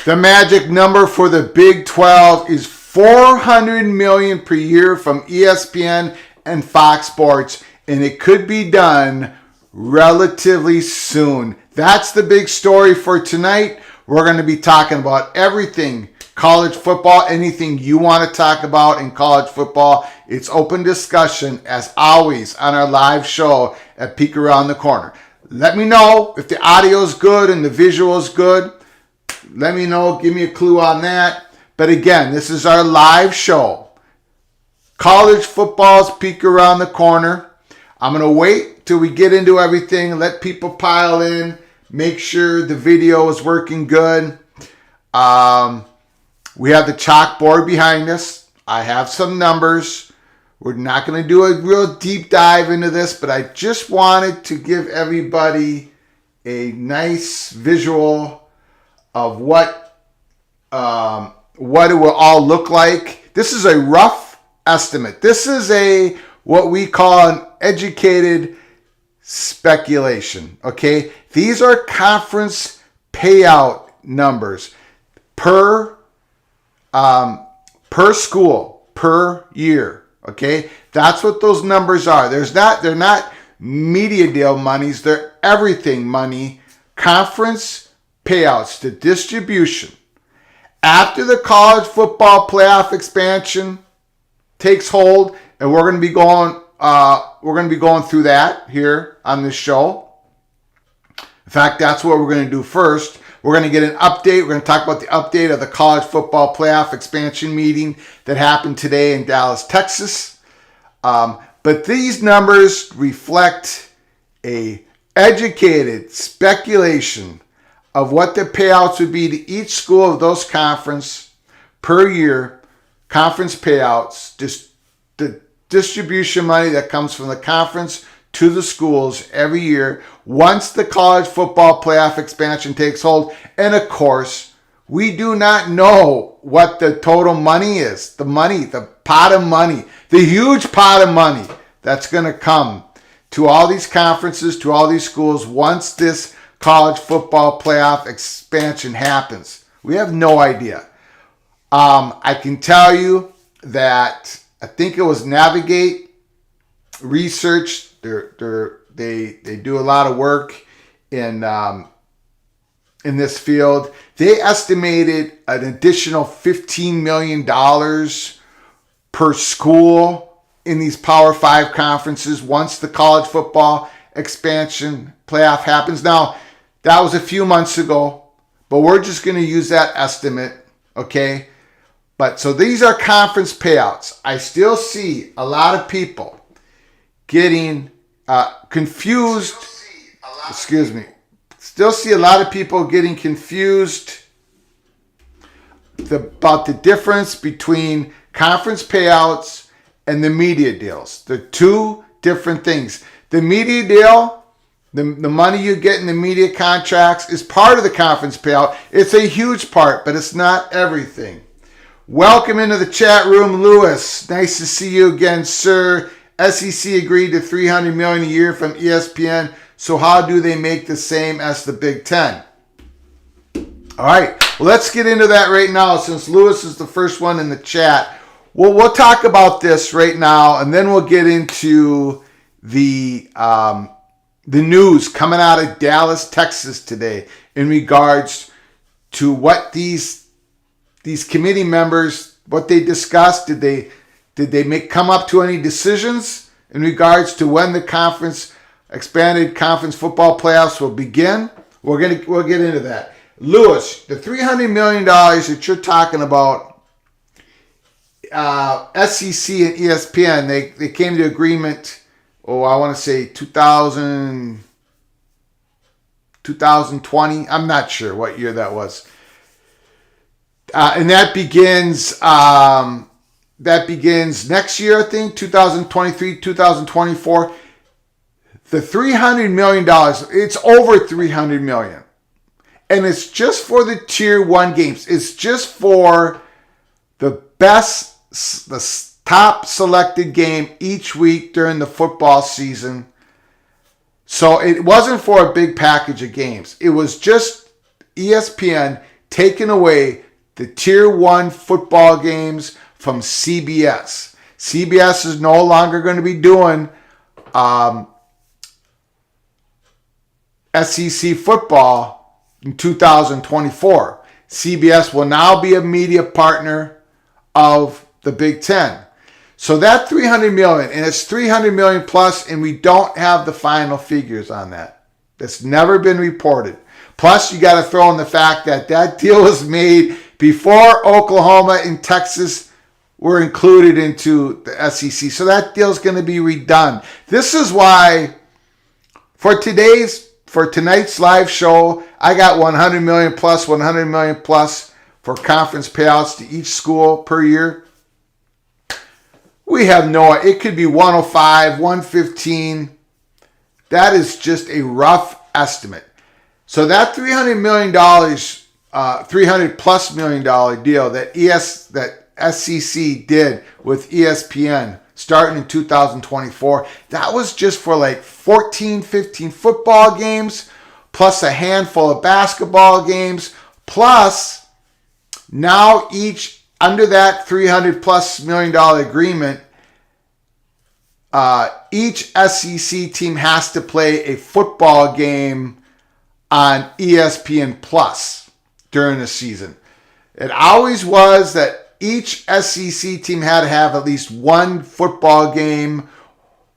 The magic number for the Big 12 is $400 million per year from ESPN and Fox Sports, and it could be done relatively soon. That's the big story for tonight. We're going to be talking about everything college football, anything you want to talk about in college football. It's open discussion, as always, on our live show at Peek Around the Corner. Let me know if the audio is good and the visual is good. Let me know. Give me a clue on that. But again, this is our live show. College football's Peek Around the Corner. I'm going to wait till we get into everything. Let people pile in. Make sure the video is working good. We have the chalkboard behind us. I have some numbers. We're not going to do a real deep dive into this, but I just wanted to give everybody a nice visual of what it will all look like. This is a rough estimate. This is what we call an educated speculation. Okay, these are conference payout numbers per school per year. Okay, that's what those numbers are. They're not media deal monies. They're everything money. Conference payouts, the distribution. After the college football playoff expansion takes hold, and we're going to be going through that here on this show. In fact, that's what we're going to do first. We're going to get an update. We're going to talk about the update of the college football playoff expansion meeting that happened today in Dallas, Texas. But these numbers reflect a educated speculation of what the payouts would be to each school of those conference per year, conference payouts, just the distribution money that comes from the conference to the schools every year once the college football playoff expansion takes hold. And of course, we do not know what the total money is. The pot of money, the huge pot of money that's going to come to all these conferences, to all these schools once this college football playoff expansion happens. We have no idea. I can tell you that I think it was Navigate Research. They do a lot of work in this field. They estimated an additional $15 million per school in these Power 5 conferences once the college football expansion playoff happens. Now, that was a few months ago, but we're just going to use that estimate, okay? But so these are conference payouts. I still see a lot of people getting confused. Still see a lot of people getting confused about the difference between conference payouts and the media deals. They're two different things. The media deal, the money you get in the media contracts, is part of the conference payout. It's a huge part, but it's not everything. Welcome into the chat room, Lewis. Nice to see you again, sir. SEC agreed to $300 million a year from ESPN. So how do they make the same as the Big Ten? All right, well, let's get into that right now since Lewis is the first one in the chat. Well, we'll talk about this right now, and then we'll get into the news coming out of Dallas, Texas today in regards to what these committee members, what they discussed. Did they come up to any decisions in regards to when the expanded conference football playoffs will begin? We'll get into that. Lewis, the $300 million that you're talking about, SEC and ESPN, they came to agreement, I want to say 2020. I'm not sure what year that was. And that begins next year, I think, 2023, 2024. The $300 million, it's over $300 million. And it's just for the Tier 1 games. It's just for the top selected game each week during the football season. So it wasn't for a big package of games. It was just ESPN taken away the Tier 1 football games from CBS. CBS is no longer going to be doing SEC football in 2024. CBS will now be a media partner of the Big Ten. So that $300 million, and it's $300 million plus, and we don't have the final figures on that. That's never been reported. Plus, you got to throw in the fact that that deal was made before Oklahoma and Texas were included into the SEC. So that deal's going to be redone. This is why for tonight's live show, I got $100 million plus for conference payouts to each school per year. We have it could be 105, 115. That is just a rough estimate. So that $300 million, $300 plus million deal that SEC did with ESPN starting in 2024, that was just for like 14, 15 football games, plus a handful of basketball games, plus now each under that $300 plus million agreement, each SEC team has to play a football game on ESPN Plus during the season. It always was that each SEC team had to have at least one football game,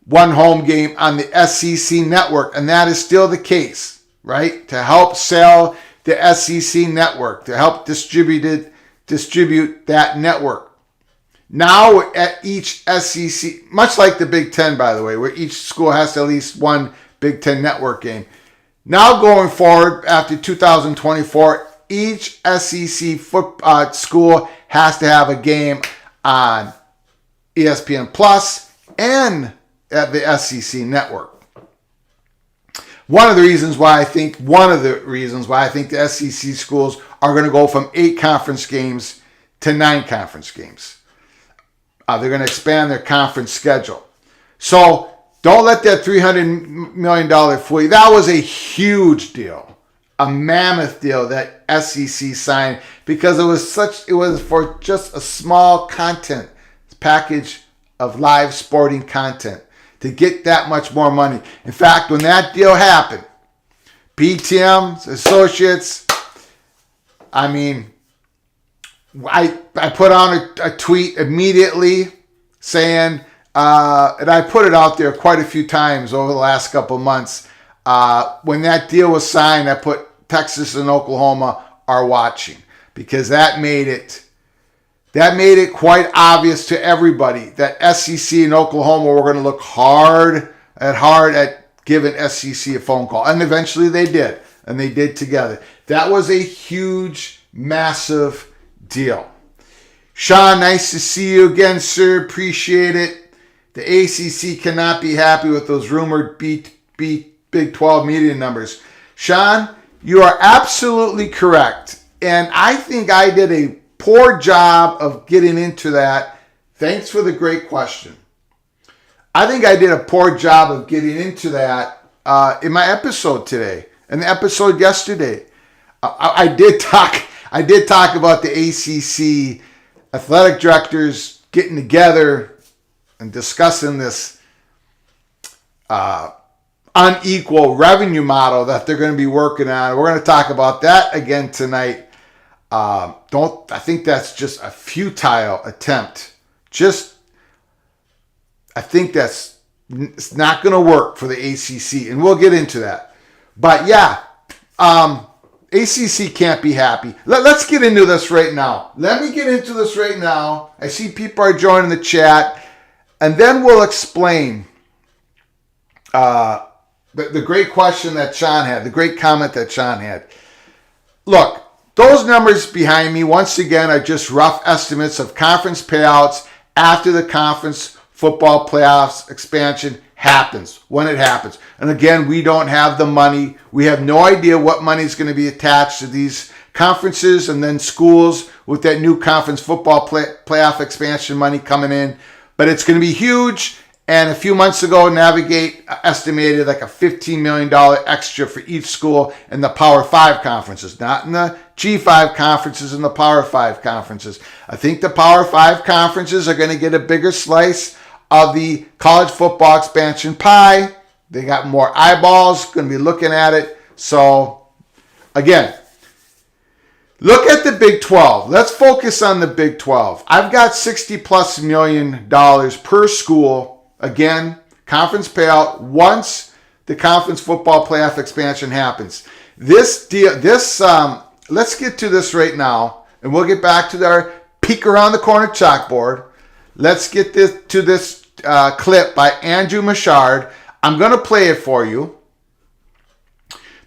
one home game on the SEC network, and that is still the case, right? To help sell the SEC network, to help distribute that network. Now at each SEC, much like the Big Ten, by the way, where each school has to at least one Big Ten network game. Now going forward, after 2024, each SEC school has to have a game on ESPN Plus and at the SEC network. One of the reasons why I think the SEC schools are going to go from 8 conference games to 9 conference games. They're going to expand their conference schedule. So don't let that $300 million fool you. That was a huge deal, a mammoth deal that SEC signed because it was for just a small content package of live sporting content to get that much more money. In fact, when that deal happened, BTM Associates, I put on a tweet immediately saying, and I put it out there quite a few times over the last couple of months. When that deal was signed, I put Texas and Oklahoma are watching because that made it quite obvious to everybody that SEC and Oklahoma were going to look hard at giving SEC a phone call. And eventually they did, and they did together. That was a huge, massive deal. Sean, nice to see you again, sir. Appreciate it. The ACC cannot be happy with those rumored Big 12 media numbers. Sean, you are absolutely correct. And I think I did a poor job of getting into that. Thanks for the great question. I think I did a poor job of getting into that in my episode today and the episode yesterday. I did talk about the ACC athletic directors getting together and discussing this unequal revenue model that they're going to be working on. We're going to talk about that again tonight. I think that's just a futile attempt. I think it's not going to work for the ACC, and we'll get into that. But yeah, ACC can't be happy. Let's get into this right now. Let me get into this right now. I see people are joining the chat, and then we'll explain the great question that Sean had, the great comment that Sean had. Look, those numbers behind me, once again, are just rough estimates of conference payouts after the conference football playoffs expansion happens, when it happens. And again, we don't have the money. We have no idea what money is going to be attached to these conferences and then schools with that new conference football playoff expansion money coming in. But it's going to be huge. And a few months ago, Navigate estimated like a $15 million extra for each school in the Power 5 conferences, not in the G5 conferences and the Power 5 conferences. I think the Power 5 conferences are going to get a bigger slice of the college football expansion pie. They got more eyeballs going to be looking at it. So, again, look at the Big 12. Let's focus on the Big 12. I've got $60+ million per school. Again, conference payout once the conference football playoff expansion happens. This deal, let's get to this right now, and we'll get back to our peek around the corner chalkboard. Let's get to this clip by Andrew Machard. I'm going to play it for you.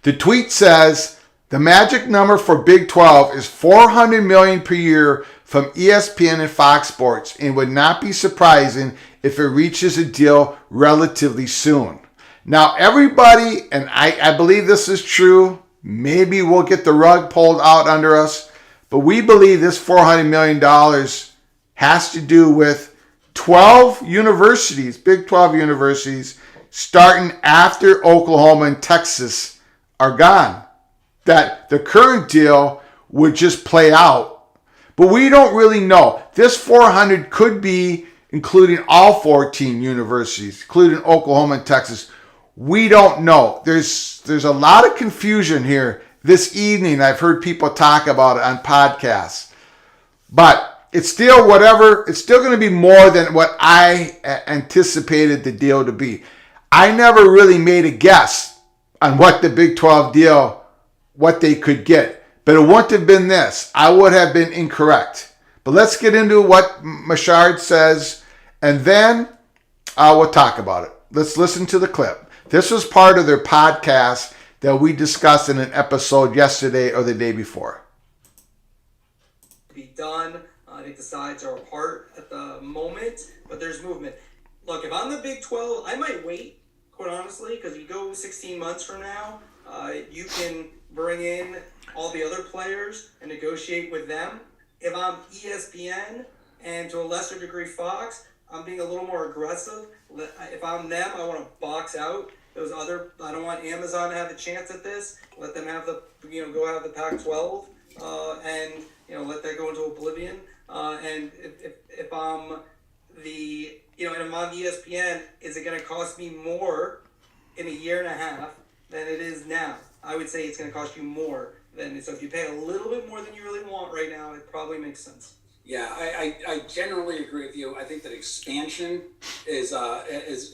The tweet says, the magic number for Big 12 is $400 million per year from ESPN and Fox Sports, and would not be surprising if it reaches a deal relatively soon. Now, everybody, and I believe this is true, maybe we'll get the rug pulled out under us, but we believe this $400 million has to do with 12 universities, Big 12 universities, starting after Oklahoma and Texas are gone. That the current deal would just play out. But we don't really know. This 400 could be including all 14 universities, including Oklahoma and Texas. We don't know. There's a lot of confusion here this evening. I've heard people talk about it on podcasts. But it's still whatever. It's still going to be more than what I anticipated the deal to be. I never really made a guess on what the Big 12 deal, what they could get. But it wouldn't have been this. I would have been incorrect. But let's get into what Machard says, and then we'll talk about it. Let's listen to the clip. This was part of their podcast that we discussed in an episode yesterday or the day before. Be done. I think the sides are apart at the moment, but there's movement. Look, if I'm the Big 12, I might wait, quite honestly, because you go 16 months from now, you can bring in all the other players and negotiate with them. If I'm ESPN and to a lesser degree Fox, I'm being a little more aggressive. If I'm them, I want to box out those other. I don't want Amazon to have a chance at this. Let them have the, go out of the Pac-12 and let that go into oblivion. And if I'm the, and if I'm ESPN, is it going to cost me more in a year and a half than it is now? I would say it's going to cost you more than, so if you pay a little bit more than you really want right now, it probably makes sense. Yeah, I generally agree with you. I think that expansion is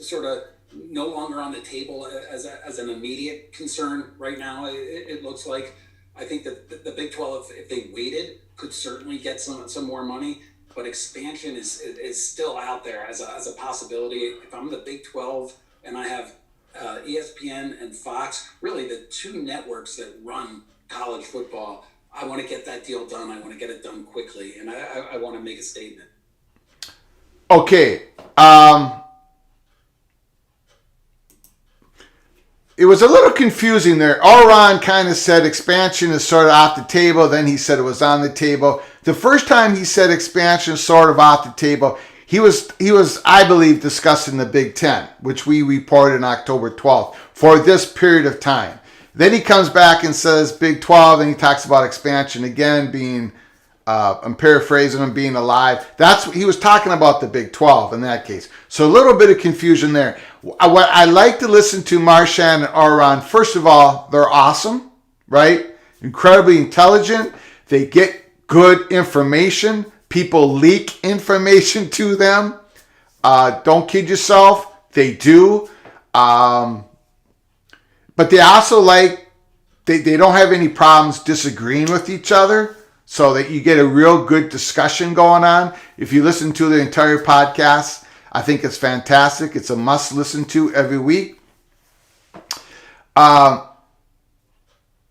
sort of no longer on the table as an immediate concern right now. It looks like. I think that the Big 12, if they waited, could certainly get some more money. But expansion is still out there as a possibility. If I'm the Big 12 and I have ESPN and Fox, really the two networks that run college football, I want to get that deal done. I want to get it done quickly, and I want to make a statement. Okay. It was a little confusing there. Oran kind of said expansion is sort of off the table. Then he said it was on the table. The first time he said expansion is sort of off the table, he was, I believe, discussing the Big Ten, which we reported on October 12th for this period of time. Then he comes back and says Big 12, and he talks about expansion again being, I'm paraphrasing him, being alive. He was talking about the Big 12 in that case. So a little bit of confusion there. What I like to listen to Marchand and Oran, first of all, they're awesome, right? Incredibly intelligent. They get good information. People leak information to them. Don't kid yourself. They do. But they also they don't have any problems disagreeing with each other, so that you get a real good discussion going on. If you listen to the entire podcast, I think it's fantastic. It's a must listen to every week. But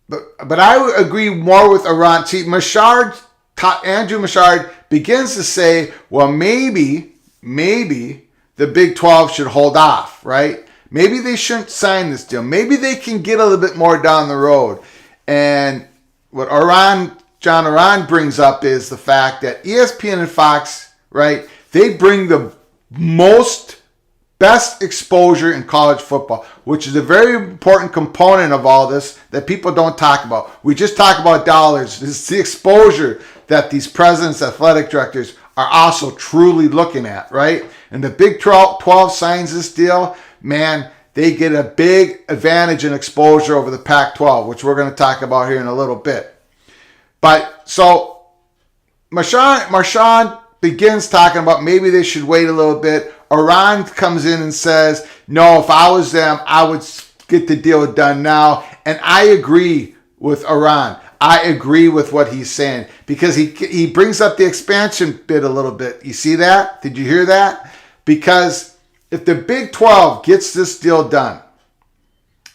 I would agree more with Iran. See, Andrew Machard begins to say, well, maybe the Big 12 should hold off, right? Maybe they shouldn't sign this deal. Maybe they can get a little bit more down the road. And what John Oran brings up is the fact that ESPN and Fox, right, they bring the most best exposure in college football, which is a very important component of all this that people don't talk about. We just talk about dollars. It's the exposure that these presidents, athletic directors are also truly looking at, right? And the Big 12 signs this deal, man, they get a big advantage in exposure over the Pac-12, which we're going to talk about here in a little bit. But so Marshawn begins talking about maybe they should wait a little bit. Iran comes in and says, no, if I was them, I would get the deal done now. And I agree with Iran. I agree with what he's saying because he brings up the expansion bit a little bit. You see that? Did you hear that? Because if the Big 12 gets this deal done,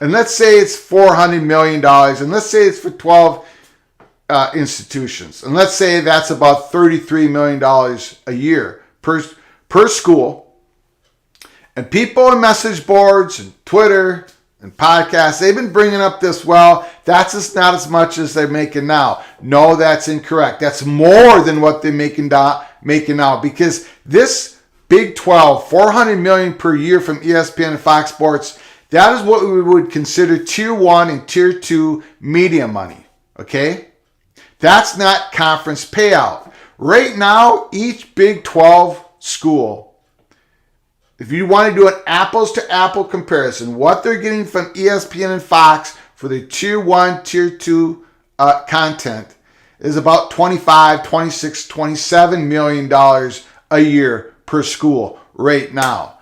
and let's say it's $400 million, and let's say it's for 12 institutions, and let's say that's about $33 million a year per school, and people on message boards and Twitter and podcasts, they've been bringing up this, well, that's just not as much as they're making now. No, that's incorrect. That's more than what they're making now because this Big 12, $400 million per year from ESPN and Fox Sports, that is what we would consider Tier 1 and Tier 2 media money, okay? That's not conference payout. Right now, each Big 12 school, if you want to do an apples-to-apple comparison, what they're getting from ESPN and Fox for the Tier 1, Tier 2 content is about $25, $26, $27 million a year per school right now.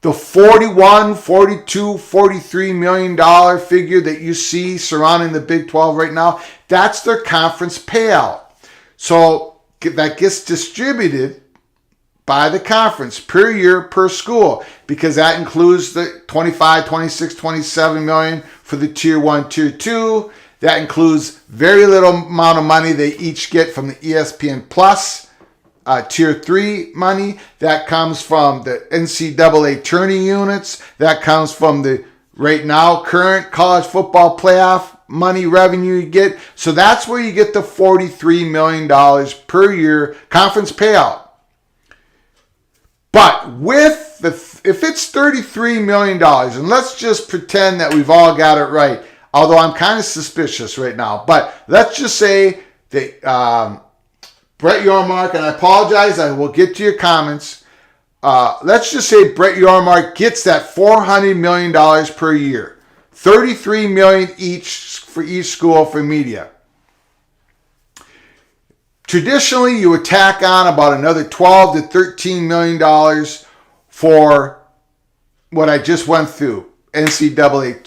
The $41, $42, $43 million figure that you see surrounding the Big 12 right now, that's their conference payout. So that gets distributed by the conference per year per school because that includes the 25, 26, 27 million for the Tier 1, Tier 2. That includes very little amount of money they each get from the ESPN Plus Tier 3 money. That comes from the NCAA tourney units. That comes from the right now current college football playoff money revenue you get. So that's where you get the $43 million per year conference payout. But if it's $33 million, and let's just pretend that we've all got it right, although I'm kind of suspicious right now, but let's just say that Brett Yormark, and I apologize, I will get to your comments. Let's just say Brett Yormark gets that $400 million per year, $33 million each for each school for media. Traditionally, you would tack on about another $12 to $13 million for what I just went through. NCAA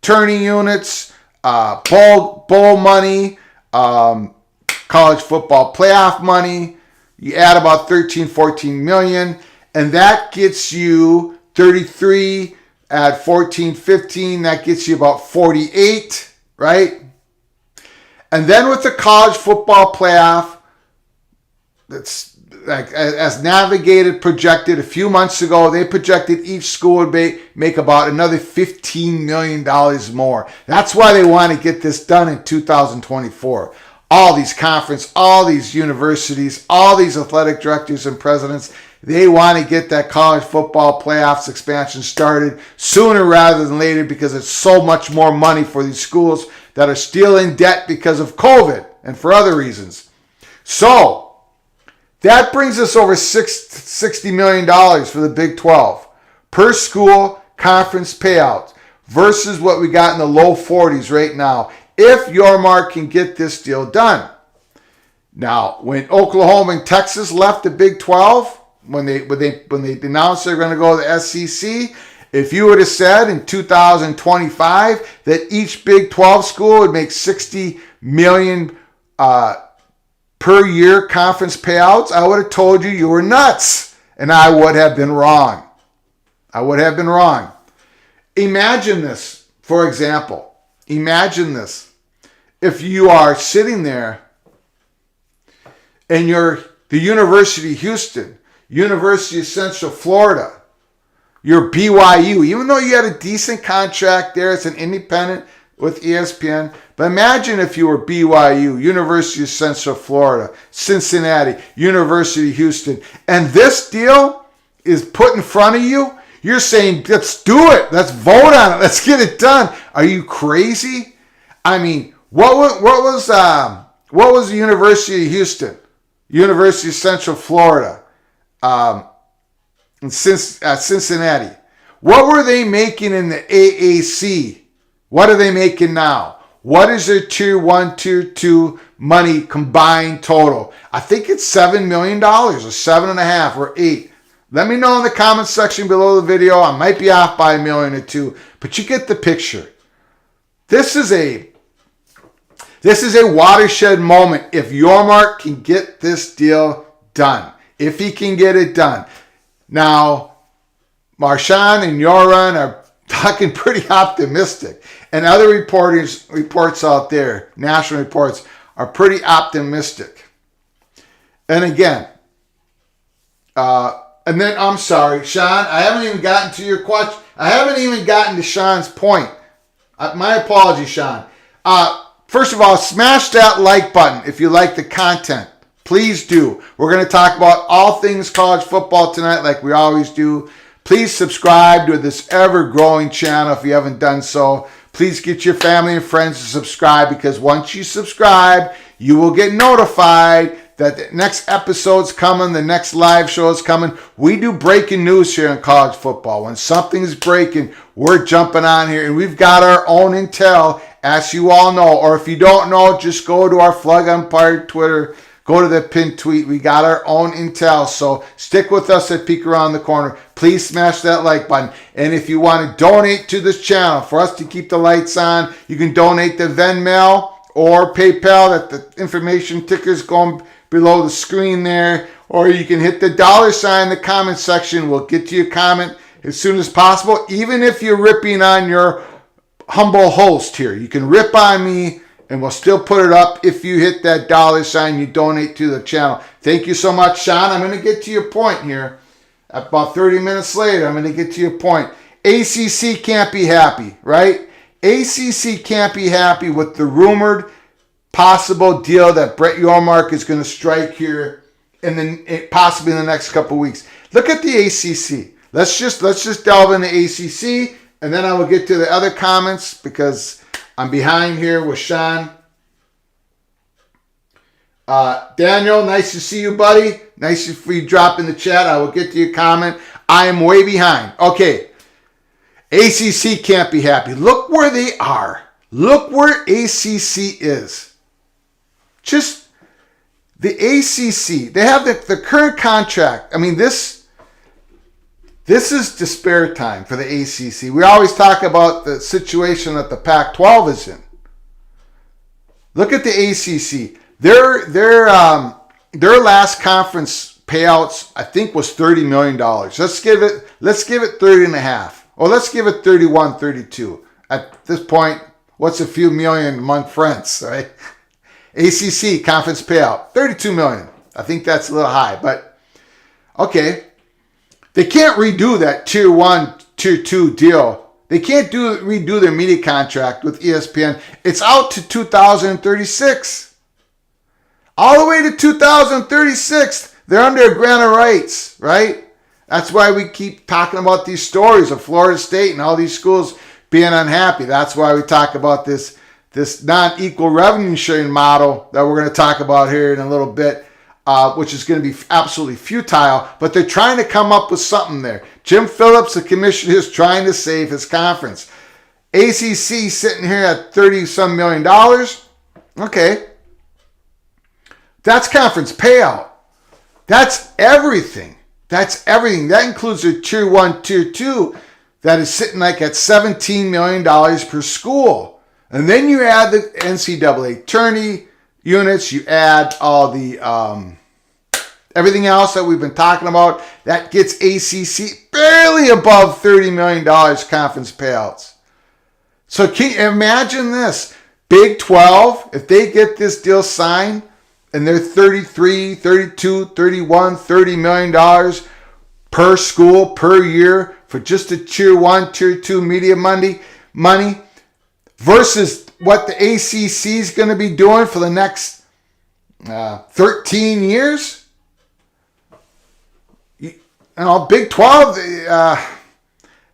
tourney units, bowl money, college football playoff money. You add about 13, 14 million, and that gets you 33, add 14, 15, that gets you about 48, right? And then with the college football playoff, that's like as navigated, projected a few months ago, they projected each school would make about another $15 million more. That's why they want to get this done in 2024. All these conferences, all these universities, all these athletic directors and presidents, they want to get that college football playoffs expansion started sooner rather than later because it's so much more money for these schools that are still in debt because of COVID and for other reasons. So that brings us over $60 million for the Big 12 per school conference payout versus what we got in the low 40s right now if Yormark can get this deal done. Now, when Oklahoma and Texas left the Big 12, when they announced they're going to go to the SEC, if you would have said in 2025 that each Big 12 school would make $60 million per year conference payouts, I would have told you were nuts, and I would have been wrong. Imagine this, for example. Imagine this. If you are sitting there and you're the University of Houston, University of Central Florida, you're BYU, even though you had a decent contract there, it's an independent with ESPN. But imagine if you were BYU, University of Central Florida, Cincinnati, University of Houston, and this deal is put in front of you. You're saying, let's do it. Let's vote on it. Let's get it done. Are you crazy? I mean, what was the University of Houston, University of Central Florida, in Cincinnati? What were they making in the AAC? What are they making now? What is their tier 1, tier 2 money combined total? I think it's $7 million or 7.5 or 8. Let me know in the comment section below the video. I might be off by $1 million or $2 million, but you get the picture. This is a watershed moment if Yormark can get this deal done. If he can get it done. Now, Marshawn and Yoran are talking pretty optimistic. And other reports out there, national reports, are pretty optimistic. And again, and then, I'm sorry, Sean, I haven't even gotten to your question. I haven't even gotten to Sean's point. My apologies, Sean. First of all, smash that like button if you like the content. Please do. We're going to talk about all things college football tonight like we always do. Please subscribe to this ever-growing channel if you haven't done so. Please get your family and friends to subscribe, because once you subscribe, you will get notified that the next episode's coming, the next live show is coming. We do breaking news here in college football. When something's breaking, we're jumping on here, and we've got our own intel, as you all know. Or if you don't know, just go to our Flug Umpire Twitter. Go to the pinned tweet. We got our own intel. So stick with us at Peek Around the Corner. Please smash that like button. And if you want to donate to this channel for us to keep the lights on, you can donate to Venmo or PayPal. That the information ticker's going below the screen there. Or you can hit the $ in the comment section. We'll get to your comment as soon as possible. Even if you're ripping on your humble host here. You can rip on me, and we'll still put it up if you hit that $, you donate to the channel. Thank you so much, Sean. I'm going to get to your point here. About 30 minutes later, I'm going to get to your point. ACC can't be happy, right? ACC can't be happy with the rumored possible deal that Brett Yormark is going to strike here possibly in the next couple weeks. Look at the ACC. Let's just delve into ACC, and then I will get to the other comments because I'm behind here with Sean. Daniel, nice to see you, buddy. Nice for you drop in the chat. I will get to your comment. I am way behind. Okay. ACC can't be happy. Look where they are. Look where ACC is. Just the ACC. They have the current contract. I mean, this is despair time for the ACC. We always talk about the situation that the Pac-12 is in. Look at the ACC. Their last conference payouts, I think, was $30 million. Let's give it 30 and a half. Or let's give it 31, 32. At this point, what's a few million among friends, right? ACC conference payout, $32 million. I think that's a little high, but okay. They can't redo that tier 1, tier 2 deal. They can't redo their media contract with ESPN. It's out to 2036. All the way to 2036, they're under a grant of rights, right? That's why we keep talking about these stories of Florida State and all these schools being unhappy. That's why we talk about this non-equal revenue sharing model that we're going to talk about here in a little bit, which is going to be absolutely futile. But they're trying to come up with something there. Jim Phillips, the commissioner, is trying to save his conference. ACC sitting here at $30-some million. Okay. That's conference payout. That's everything. That's everything. That includes their tier 1, tier 2 that is sitting like at $17 million per school. And then you add the NCAA tourney units, you add all the everything else that we've been talking about, that gets ACC barely above $30 million conference payouts. So can you imagine this? Big 12, if they get this deal signed, and they're 33, 32, 31, $30 million per school per year for just a tier 1, tier 2 media money versus what the ACC is going to be doing for the next 13 years. You know, Big 12,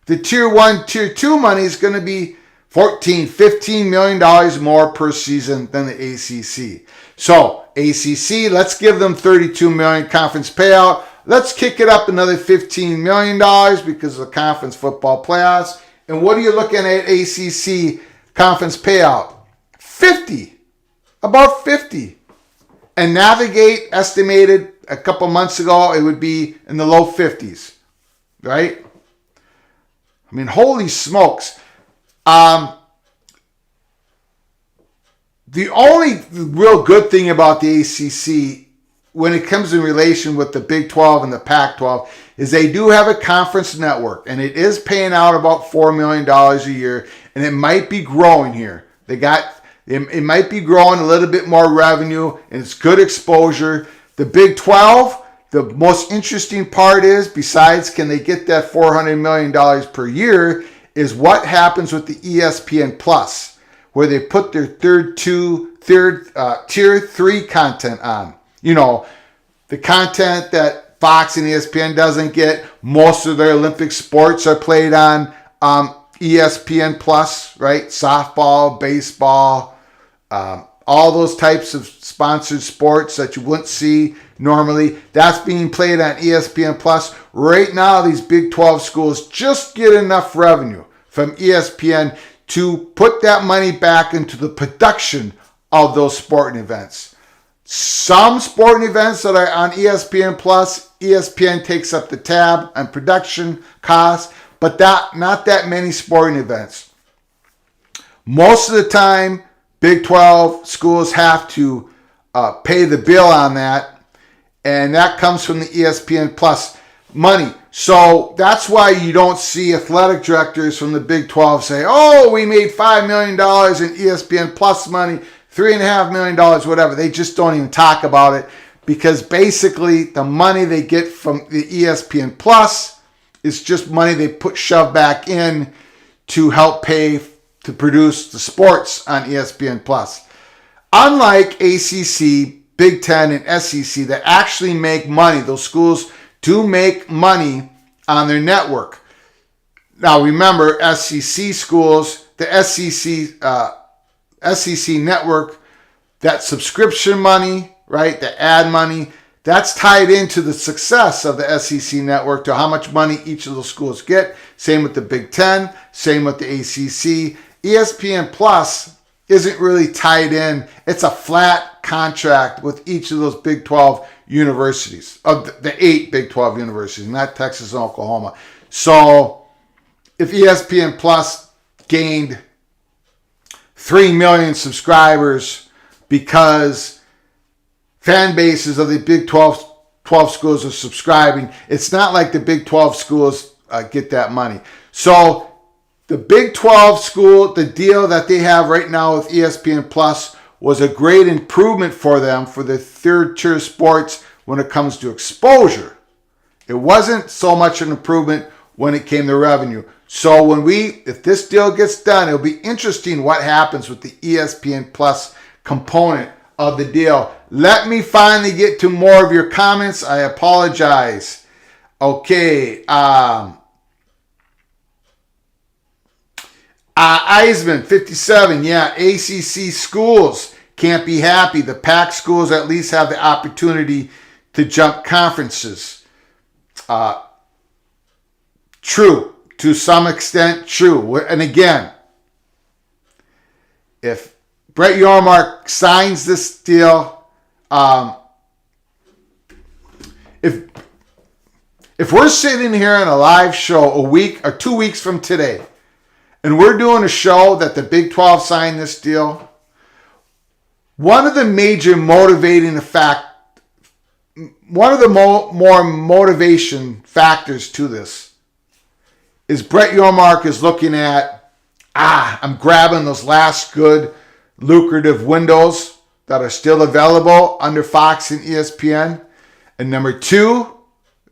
The tier 1, tier 2 money is going to be $14-15 million more per season than the ACC. So ACC, let's give them $32 million conference payout. Let's kick it up another $15 million because of the conference football playoffs. And what are you looking at ACC conference payout? 50, about 50. And Navigate estimated a couple months ago it would be in the low 50s, right? I mean, holy smokes. The only real good thing about the ACC when it comes in relation with the Big 12 and the Pac-12 is they do have a conference network, and it is paying out about $4 million a year, and it might be growing here. It might be growing a little bit more revenue, and it's good exposure. The Big 12, the most interesting part is, besides can they get that $400 million per year, is what happens with the ESPN Plus, where they put their tier 3 content on. You know, the content that Fox and ESPN doesn't get. Most of their Olympic sports are played on ESPN Plus, right? Softball, baseball, all those types of sponsored sports that you wouldn't see normally. That's being played on ESPN Plus. Right now, these Big 12 schools just get enough revenue from ESPN to put that money back into the production of those sporting events. Some sporting events that are on ESPN Plus, ESPN takes up the tab on production costs, but not that many sporting events. Most of the time, Big 12 schools have to pay the bill on that, and that comes from the ESPN Plus money. So that's why you don't see athletic directors from the Big 12 say, oh, we made $5 million in ESPN Plus money, $3.5 million, whatever. They just don't even talk about it because basically the money they get from the ESPN Plus is just money they shove back in to help pay to produce the sports on ESPN Plus. Unlike ACC, Big Ten, and SEC that actually make money, those schools do make money on their network. Now remember, SEC schools, the SEC network, that subscription money, right, the ad money, that's tied into the success of the SEC network to how much money each of those schools get. Same with the Big Ten, same with the ACC. ESPN Plus isn't really tied in. It's a flat contract with each of those Big 12 universities, of the 8 Big 12 universities, not Texas and Oklahoma. So if ESPN Plus gained 3 million subscribers because fan bases of the Big 12 schools are subscribing, it's not like the Big 12 schools get that money. So the Big 12 school, the deal that they have right now with ESPN Plus was a great improvement for them for the third tier sports when it comes to exposure. It wasn't so much an improvement when it came to revenue. So if this deal gets done, it'll be interesting what happens with the ESPN Plus component of the deal. Let me finally get to more of your comments. I apologize. Okay. Eisman, 57. Yeah, ACC schools can't be happy. The Pac schools at least have the opportunity to jump conferences. True. To some extent, true. And again, if Brett Yormark signs this deal, if we're sitting here in a live show a week or 2 weeks from today, and we're doing a show that the Big 12 signed this deal, one of the major motivating one of the more motivation factors to this is Brett Yormark is looking at, I'm grabbing those last good lucrative windows that are still available under Fox and ESPN. And number two,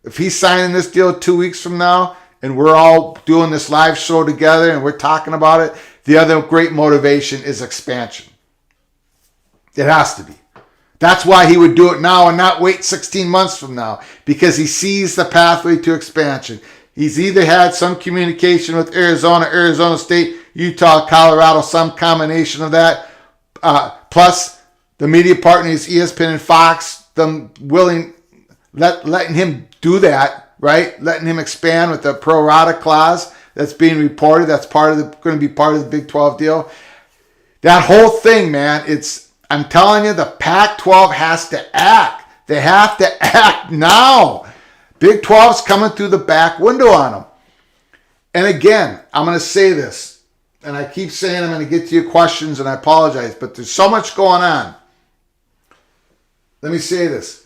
if he's signing this deal 2 weeks from now and we're all doing this live show together and we're talking about it, the other great motivation is expansion. It has to be. That's why he would do it now and not wait 16 months from now, because he sees the pathway to expansion. He's either had some communication with Arizona, Arizona State, Utah, Colorado, some combination of that. Plus, the media partners, ESPN and Fox, them letting him do that, right? Letting him expand with the pro rata clause that's being reported. That's going to be part of the Big 12 deal. That whole thing, man, I'm telling you, the Pac-12 has to act. They have to act now. Big 12's coming through the back window on them. And again, I'm going to say this, and I keep saying I'm going to get to your questions, and I apologize, but there's so much going on. Let me say this.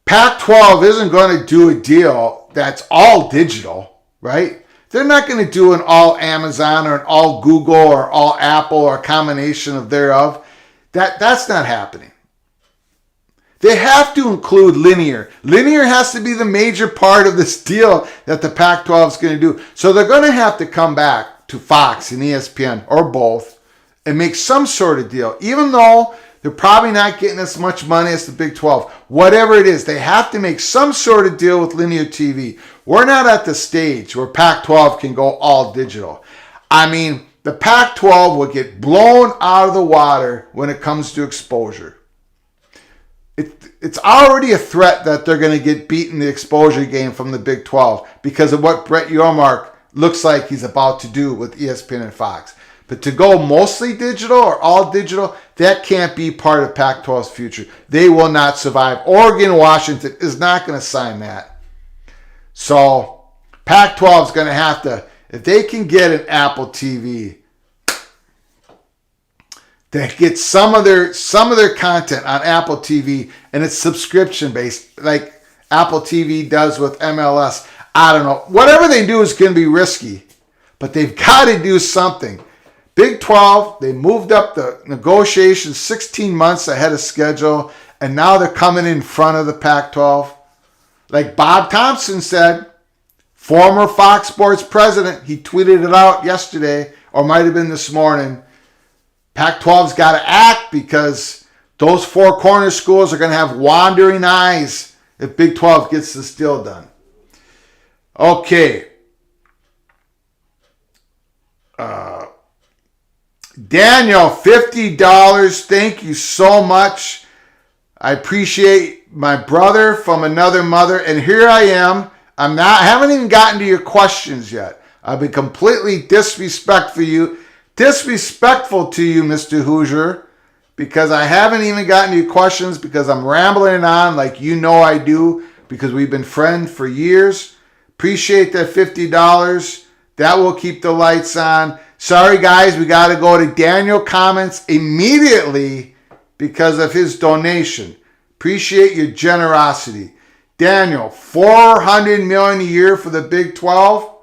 Pac-12 isn't going to do a deal that's all digital, right? They're not going to do an all Amazon or an all Google or all Apple or a combination of thereof. That's not happening. They have to include linear. Linear has to be the major part of this deal that the Pac-12 is going to do. So they're going to have to come back to Fox and ESPN or both and make some sort of deal, even though they're probably not getting as much money as the Big 12. Whatever it is, they have to make some sort of deal with linear TV. We're not at the stage where Pac-12 can go all digital. I mean, the Pac-12 will get blown out of the water when it comes to exposure. It's already a threat that they're going to get beaten the exposure game from the Big 12 because of what Brett Yormark looks like he's about to do with ESPN and Fox. But to go mostly digital or all digital, that can't be part of Pac-12's future. They will not survive. Oregon, Washington is not going to sign that. So Pac-12 is going to have to, if they can get an Apple TV that gets some of their content on Apple TV and it's subscription based, like Apple TV does with MLS. I don't know. Whatever they do is going to be risky, but they've got to do something. Big 12, they moved up the negotiations 16 months ahead of schedule, and now they're coming in front of the Pac-12. Like Bob Thompson said, former Fox Sports president, he tweeted it out yesterday, or might have been this morning. Pac-12's got to act because those four corner schools are going to have wandering eyes if Big 12 gets this deal done. Okay. Daniel, $50. Thank you so much. I appreciate my brother from another mother. And here I am. I haven't even gotten to your questions yet. I've been completely disrespectful to you, Mr. Hoosier, because I haven't even gotten to your questions because I'm rambling on like you know I do because we've been friends for years. Appreciate that $50. That will keep the lights on. Sorry, guys, we got to go to Daniel Comments immediately because of his donation. Appreciate your generosity. Daniel, $400 million a year for the Big 12.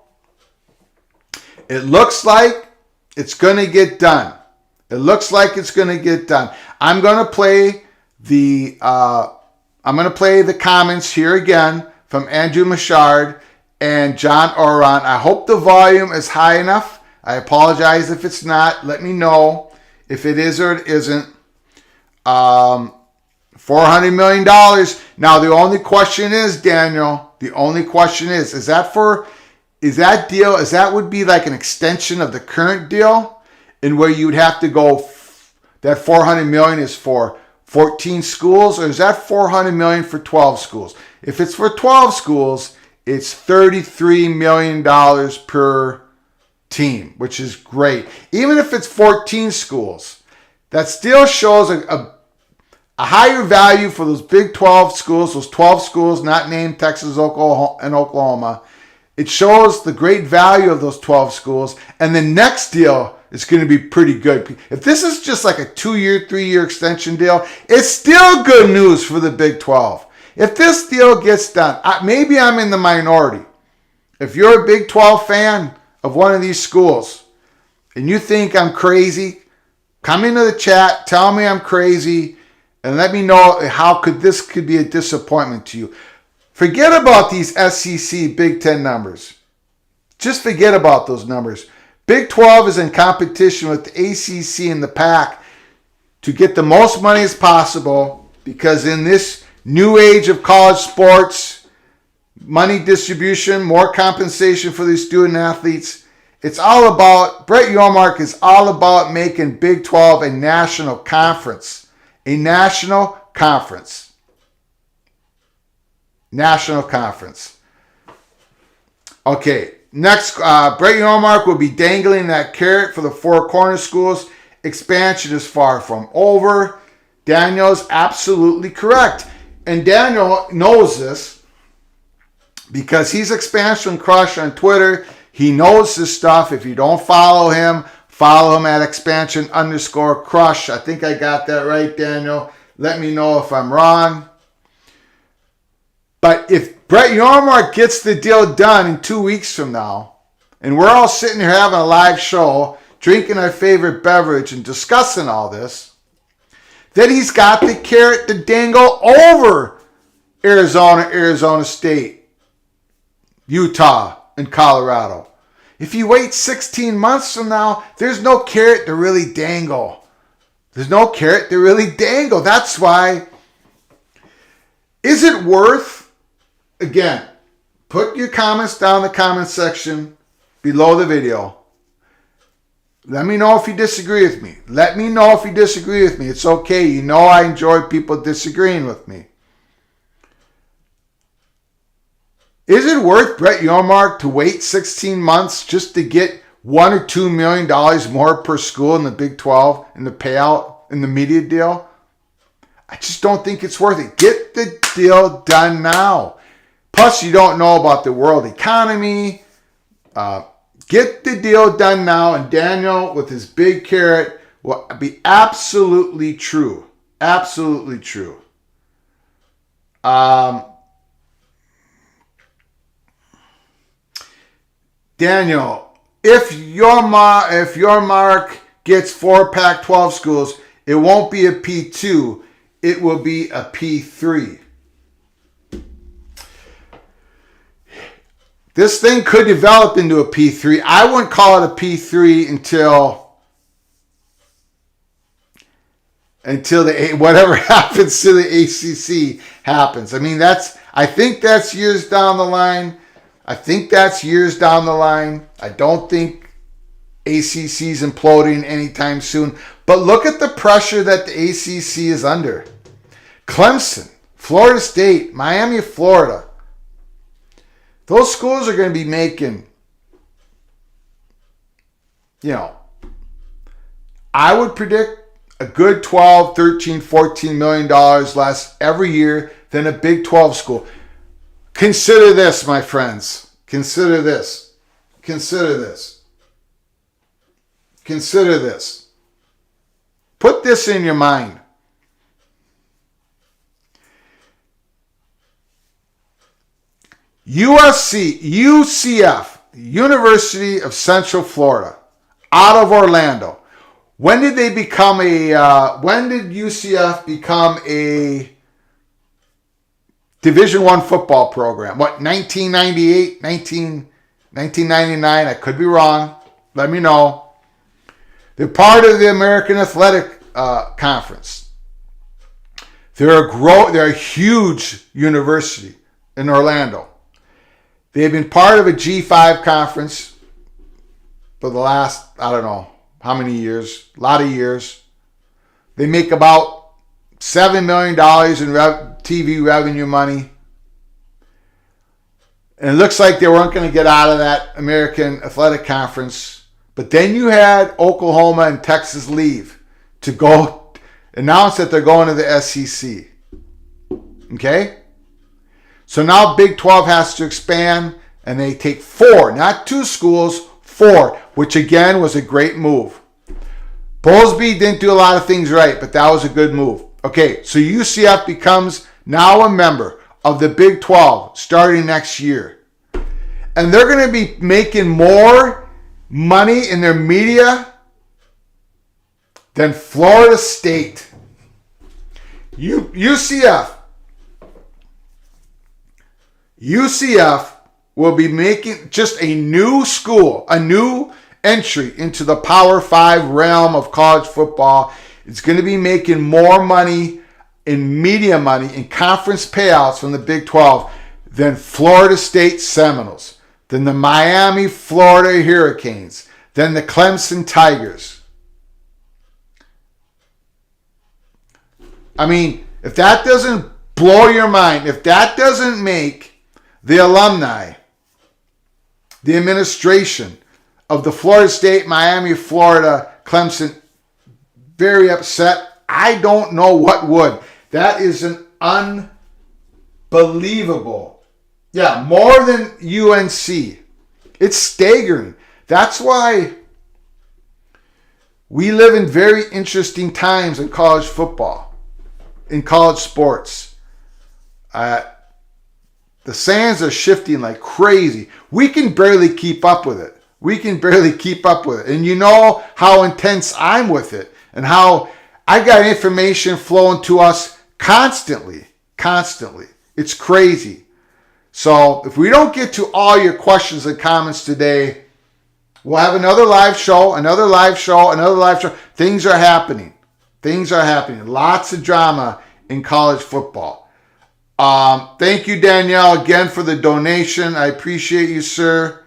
It looks like it's going to get done. I'm going to play the comments here again from Andrew Machard and John Oron. I hope the volume is high enough. I apologize if it's not. Let me know if it is or it isn't. $400 million. Now, the only question is, Daniel, is that would be like an extension of the current deal in where you'd have to go, that $400 million is for 14 schools, or is that $400 million for 12 schools? If it's for 12 schools, it's $33 million per team, which is great. Even if it's 14 schools, that still shows a higher value for those Big 12 schools, those 12 schools not named Texas, Oklahoma, and Oklahoma. It shows the great value of those 12 schools, and the next deal is going to be pretty good. If this is just like a 2-year, 3-year extension deal, it's still good news for the Big 12. If this deal gets done, maybe I'm in the minority. If you're a Big 12 fan of one of these schools and you think I'm crazy, come into the chat, tell me I'm crazy, and let me know how this could be a disappointment to you. Forget about these SEC Big 10 numbers. Just forget about those numbers. Big 12 is in competition with the ACC and the PAC to get the most money as possible because in this new age of college sports, money distribution, more compensation for these student athletes. It's all about, Brett Yormark is all about making Big 12 a national conference. A national conference. National conference. Okay, next, Brett Yormark will be dangling that carrot for the Four Corner schools. Expansion is far from over. Daniel's absolutely correct. And Daniel knows this because he's Expansion Crush on Twitter. He knows this stuff. If you don't follow him at expansion_crush. I think I got that right, Daniel. Let me know if I'm wrong. But if Brett Yormark gets the deal done in 2 weeks from now, and we're all sitting here having a live show, drinking our favorite beverage and discussing all this, then he's got the carrot to dangle over Arizona State, Utah, and Colorado. If you wait 16 months from now, there's no carrot to really dangle. There's no carrot to really dangle. That's why, is it worth, again, put your comments down in the comment section below the video. Let me know if you disagree with me. Let me know if you disagree with me. It's okay. You know I enjoy people disagreeing with me. Is it worth Brett Yormark to wait 16 months just to get $1 or $2 million more per school in the Big 12 in the payout in the media deal? I just don't think it's worth it. Get the deal done now. Plus, you don't know about the world economy. Get the deal done now, and Daniel, with his big carrot, will be absolutely true. Absolutely true. Daniel, if your mark gets 4 Pac-12 schools, it won't be a P2. It will be a P3. This thing could develop into a P3. I wouldn't call it a P3 until whatever happens to the ACC happens. I mean, I think that's years down the line. I don't think ACC's imploding anytime soon. But look at the pressure that the ACC is under. Clemson, Florida State, Miami, Florida. Those schools are going to be making, I would predict a good $12, $13, $14 million less every year than a Big 12 school. Consider this, my friends. Consider this. Put this in your mind. UCF, University of Central Florida, out of Orlando. When did UCF become a Division I football program? 1998, 1999? I could be wrong. Let me know. They're part of the American Athletic Conference. They're a huge university in Orlando. They've been part of a G5 conference for the last, I don't know how many years, a lot of years. They make about $7 million in TV revenue money. And it looks like they weren't going to get out of that American Athletic Conference. But then you had Oklahoma and Texas leave to go announce that they're going to the SEC. Okay? So now Big 12 has to expand, and they take 4, not 2 schools, 4, which again was a great move. Bowlesby didn't do a lot of things right, but that was a good move. Okay, so UCF becomes now a member of the Big 12 starting next year. And they're going to be making more money in their media than Florida State. UCF will be making just a new school, a new entry into the Power 5 realm of college football. It's going to be making more money in media money, in conference payouts from the Big 12 then Florida State Seminoles, then the Miami, Florida Hurricanes, then the Clemson Tigers. I mean, if that doesn't blow your mind, if that doesn't make the alumni, the administration of the Florida State, Miami, Florida, Clemson very upset, I don't know what would. That is an unbelievable. Yeah, more than UNC. It's staggering. That's why we live in very interesting times in college football, in college sports. The sands are shifting like crazy. We can barely keep up with it. And you know how intense I'm with it and how I got information flowing to us constantly. It's crazy. So if we don't get to all your questions and comments today, we'll have another live show. Things are happening. Lots of drama in college football. Thank you, Danielle, again for the donation. I appreciate you, sir.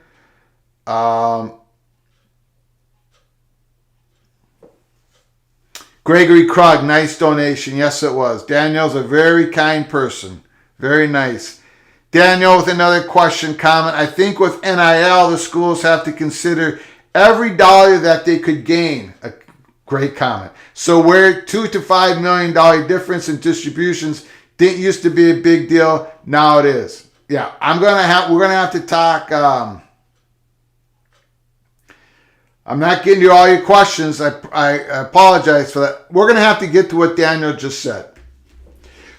Gregory Krug, nice donation. Yes, it was. Danielle's a very kind person. Very nice. Daniel with another question, comment. I think with NIL, the schools have to consider every dollar that they could gain. A great comment. So where $2 to $5 million difference in distributions didn't used to be a big deal, now it is. Yeah, we're gonna have to talk. I'm not getting to all your questions. I apologize for that. We're gonna have to get to what Daniel just said.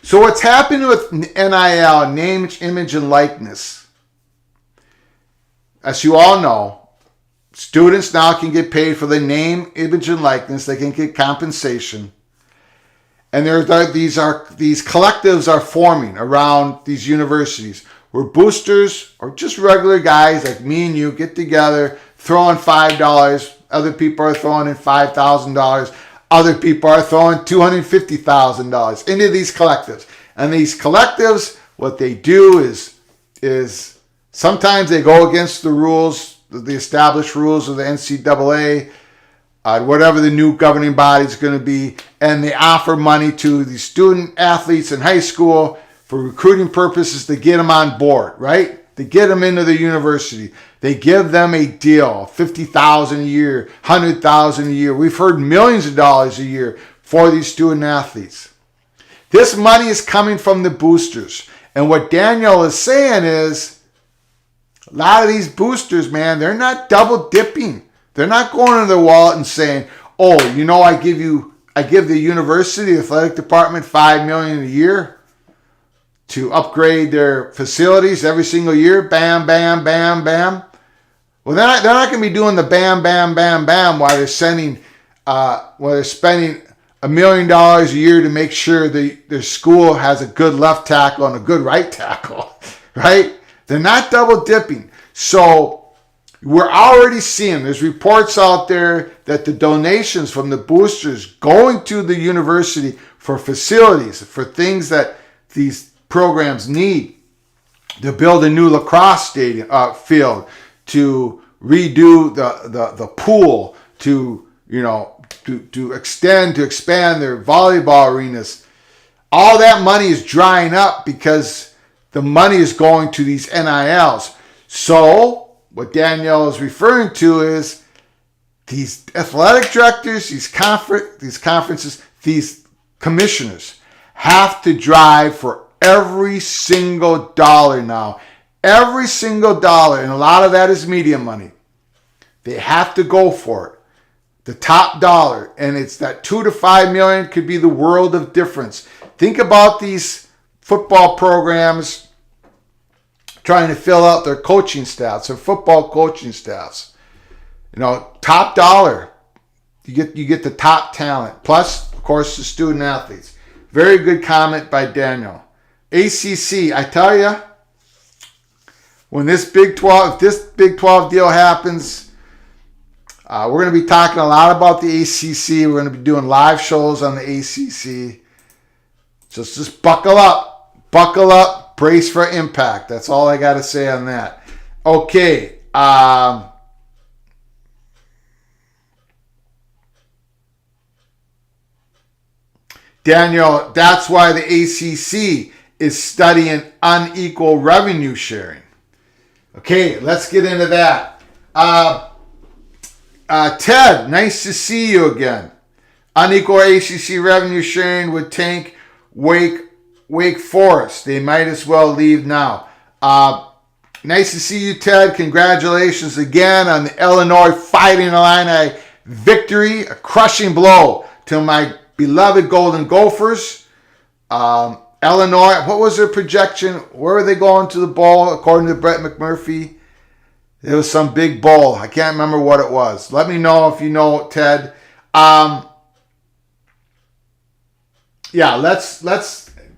So what's happening with NIL, name, image, and likeness? As you all know, students now can get paid for the name, image, and likeness. They can get compensation. And these collectives are forming around these universities where boosters or just regular guys like me and you get together, throw in $5. Other people are throwing in $5,000. Other people are throwing $250,000 into these collectives. And these collectives, what they do is sometimes they go against the rules, the established rules of the NCAA, whatever the new governing body is going to be, and they offer money to the student athletes in high school for recruiting purposes to get them on board, right? To get them into the university. They give them a deal, $50,000 a year, $100,000 a year. We've heard millions of dollars a year for these student athletes. This money is coming from the boosters. And what Daniel is saying is, a lot of these boosters, man, they're not double dipping. They're not going into their wallet and saying, oh, I give the university athletic department $5 million a year to upgrade their facilities every single year. Bam, bam, bam, bam. Well, they're not going to be doing the bam, bam, bam, bam while they're spending $1 million a year to make sure their school has a good left tackle and a good right tackle, right? They're not double dipping. So we're already seeing, there's reports out there that the donations from the boosters going to the university for facilities, for things that these programs need, to build a new lacrosse stadium field, to redo the pool, to expand their volleyball arenas. All that money is drying up because the money is going to these NILs. So what Danielle is referring to is these athletic directors, these conferences, these commissioners have to drive for every single dollar now. Every single dollar, and a lot of that is media money. They have to go for it. The top dollar, and it's that $2 to $5 million could be the world of difference. Think about these football programs trying to fill out their coaching staffs, their football coaching staffs. Top dollar. You get the top talent. Plus, of course, the student athletes. Very good comment by Daniel. ACC, I tell you, when if this Big 12 deal happens, we're going to be talking a lot about the ACC. We're going to be doing live shows on the ACC. Just buckle up. brace for impact. That's all I got to say on that. Okay. Daniel, that's why the ACC is studying unequal revenue sharing. Okay, let's get into that. Ted, nice to see you again. Unequal ACC revenue sharing would tank Wake Forest. They might as well leave now. Nice to see you, Ted. Congratulations again on the Illinois Fighting Illini victory. A crushing blow to my beloved Golden Gophers. Illinois, what was their projection? Where are they going to the bowl, according to Brett McMurphy? It was some big bowl. I can't remember what it was. Let me know if you know, Ted. Yeah, let's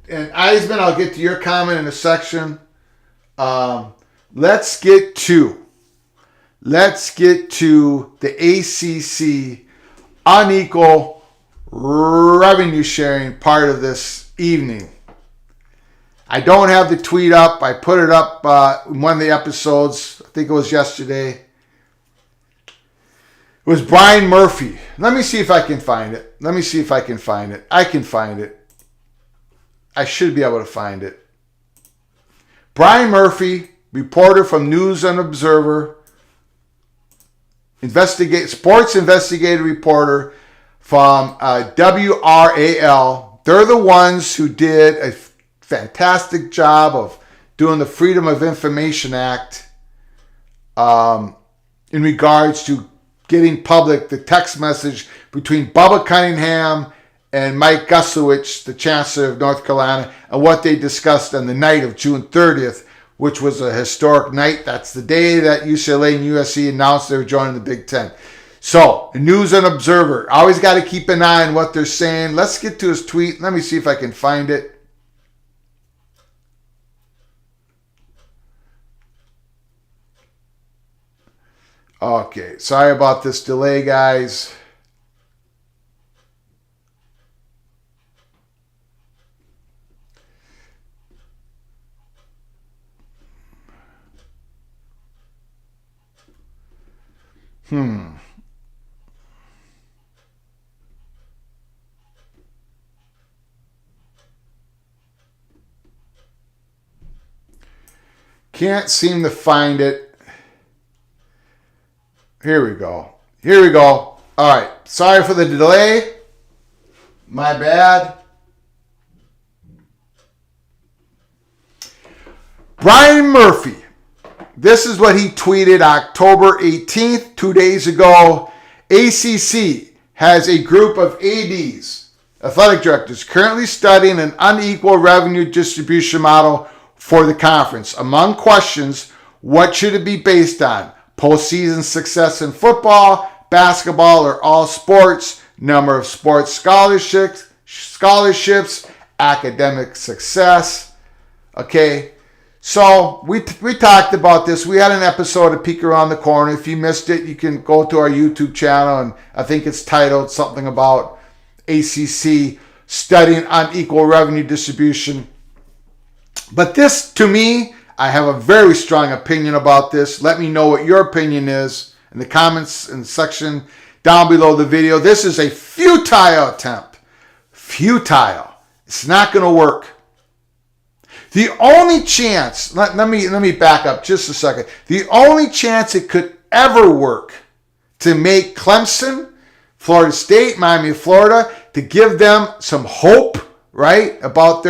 and Eisman, I'll get to your comment in a section. Let's get to the ACC unequal revenue sharing part of this evening. I don't have the tweet up. I put it up in one of the episodes. I think it was yesterday. It was Brian Murphy. Let me see if I can find it. I can find it. I should be able to find it. Brian Murphy, reporter from News and Observer, sports investigative reporter from WRAL. They're the ones who did a fantastic job of doing the Freedom of Information Act in regards to getting public the text message between Bubba Cunningham and Mike Gusowich, the Chancellor of North Carolina, and what they discussed on the night of June 30th, which was a historic night. That's the day that UCLA and USC announced they were joining the Big Ten. So, the News and Observer. Always got to keep an eye on what they're saying. Let's get to his tweet. Let me see if I can find it. Okay, sorry about this delay, guys. Can't seem to find it. Here we go. All right. Sorry for the delay. My bad. Brian Murphy. This is what he tweeted October 18th, 2 days ago. ACC has a group of ADs, athletic directors, currently studying an unequal revenue distribution model for the conference. Among questions, what should it be based on? Postseason success in football, basketball, or all sports? Number of sports scholarships, academic success. Okay. So we talked about this. We had an episode of Peek Around the Corner. If you missed it, you can go to our YouTube channel, and I think it's titled something about ACC studying unequal revenue distribution. But this, to me, I have a very strong opinion about this. Let me know what your opinion is in the comments in the section down below the video. This is a futile attempt. Futile. It's not going to work. The only chance, let me back up just a second. The only chance it could ever work to make Clemson, Florida State, Miami of Florida, to give them some hope, right, about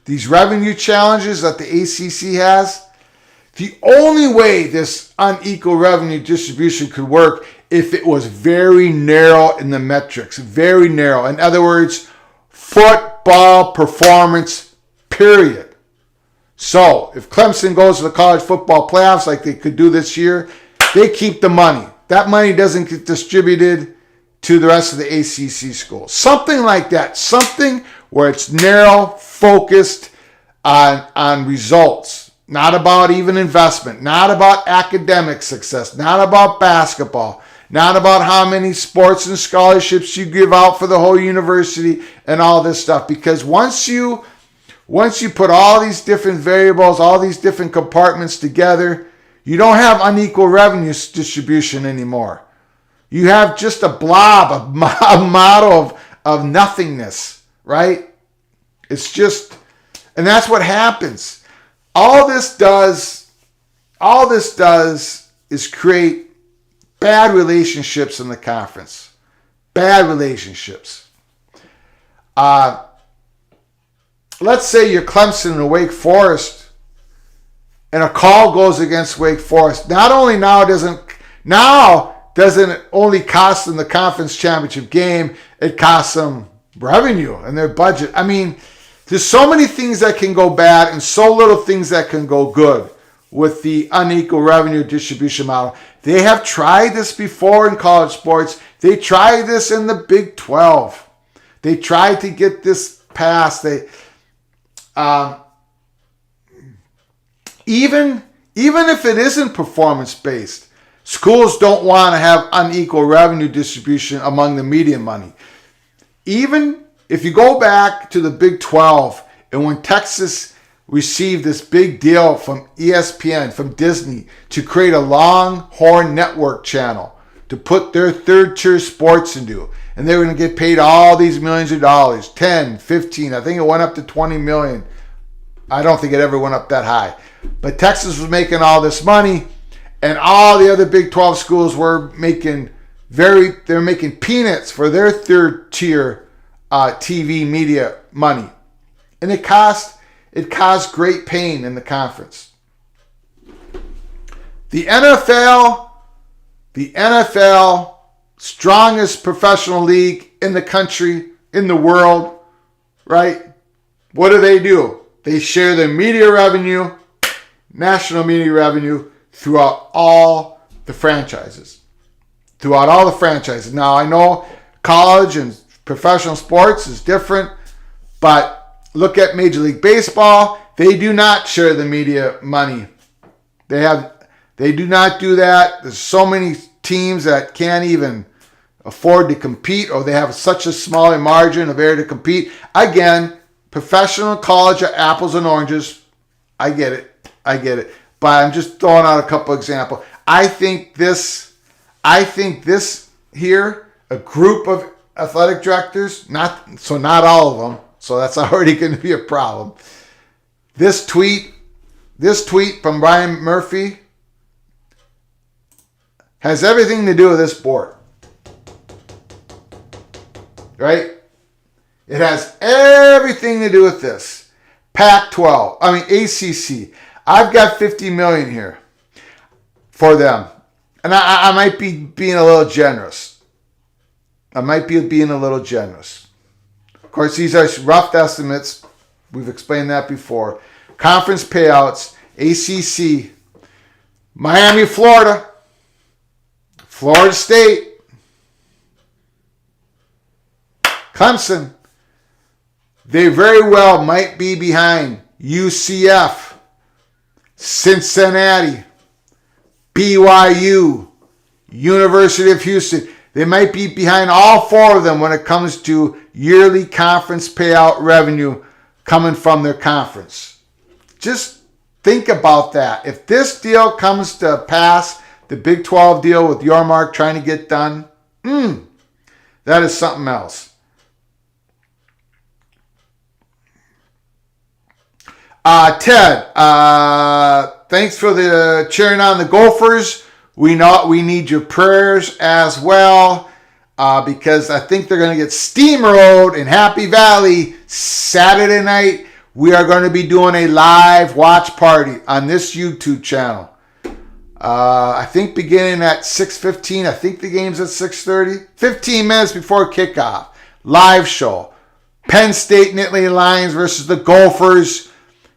these revenue challenges that the ACC has. The only way this unequal revenue distribution could work if it was very narrow in the metrics, very narrow. In other words, football performance, period. So, if Clemson goes to the college football playoffs like they could do this year, they keep the money. That money doesn't get distributed to the rest of the ACC schools. Something like that. Something where it's narrow, focused on results. Not about even investment. Not about academic success. Not about basketball. Not about how many sports and scholarships you give out for the whole university and all this stuff. Because once you once you put all these different variables, all these different compartments together, you don't have unequal revenue distribution anymore. You have just a blob, a model of nothingness, right? It's just, and that's what happens. All this does is create bad relationships in the conference. Bad relationships. Let's say you're Clemson and Wake Forest, and a call goes against Wake Forest. Not only doesn't it only cost them the conference championship game, it costs them revenue and their budget. I mean, there's so many things that can go bad and so little things that can go good with the unequal revenue distribution model. They have tried this before in college sports. They tried this in the Big 12. They tried to get this passed. Even if it isn't performance-based, schools don't want to have unequal revenue distribution among the media money. Even if you go back to the Big 12, and when Texas received this big deal from ESPN, from Disney, to create a Longhorn Network channel to put their third-tier sports into, and they were going to get paid all these millions of dollars, 10, 15, I think it went up to 20 million. I don't think it ever went up that high. But Texas was making all this money, and all the other Big 12 schools were making peanuts for their third tier TV media money. And it caused great pain in the conference. The NFL, strongest professional league in the country, in the world, right? What do? They share their media revenue, national media revenue, throughout all the franchises. Now, I know college and professional sports is different, but look at Major League Baseball. They do not share the media money. They do not do that. There's so many teams that can't even afford to compete, or they have such a small margin of error to compete. Again, professional college are apples and oranges. I get it. But I'm just throwing out a couple examples. I think this here, a group of athletic directors, not all of them, so that's already going to be a problem. This tweet from Brian Murphy has everything to do with this board. Right? It has everything to do with this. ACC. I've got $50 million here for them. And I might be being a little generous. Of course, these are rough estimates. We've explained that before. Conference payouts, ACC, Miami, Florida, Florida State, Clemson. They very well might be behind UCF, Cincinnati, BYU, University of Houston. They might be behind all four of them when it comes to yearly conference payout revenue coming from their conference. Just think about that. If this deal comes to pass, the Big 12 deal with Yormark trying to get done, that is something else. Ted, thanks for the cheering on the Gophers. We need your prayers as well, because I think they're going to get steamrolled in Happy Valley Saturday night. We are going to be doing a live watch party on this YouTube channel. I think beginning at 6:15. I think the game's at 6:30. 15 minutes before kickoff. Live show. Penn State Nittany Lions versus the Gophers.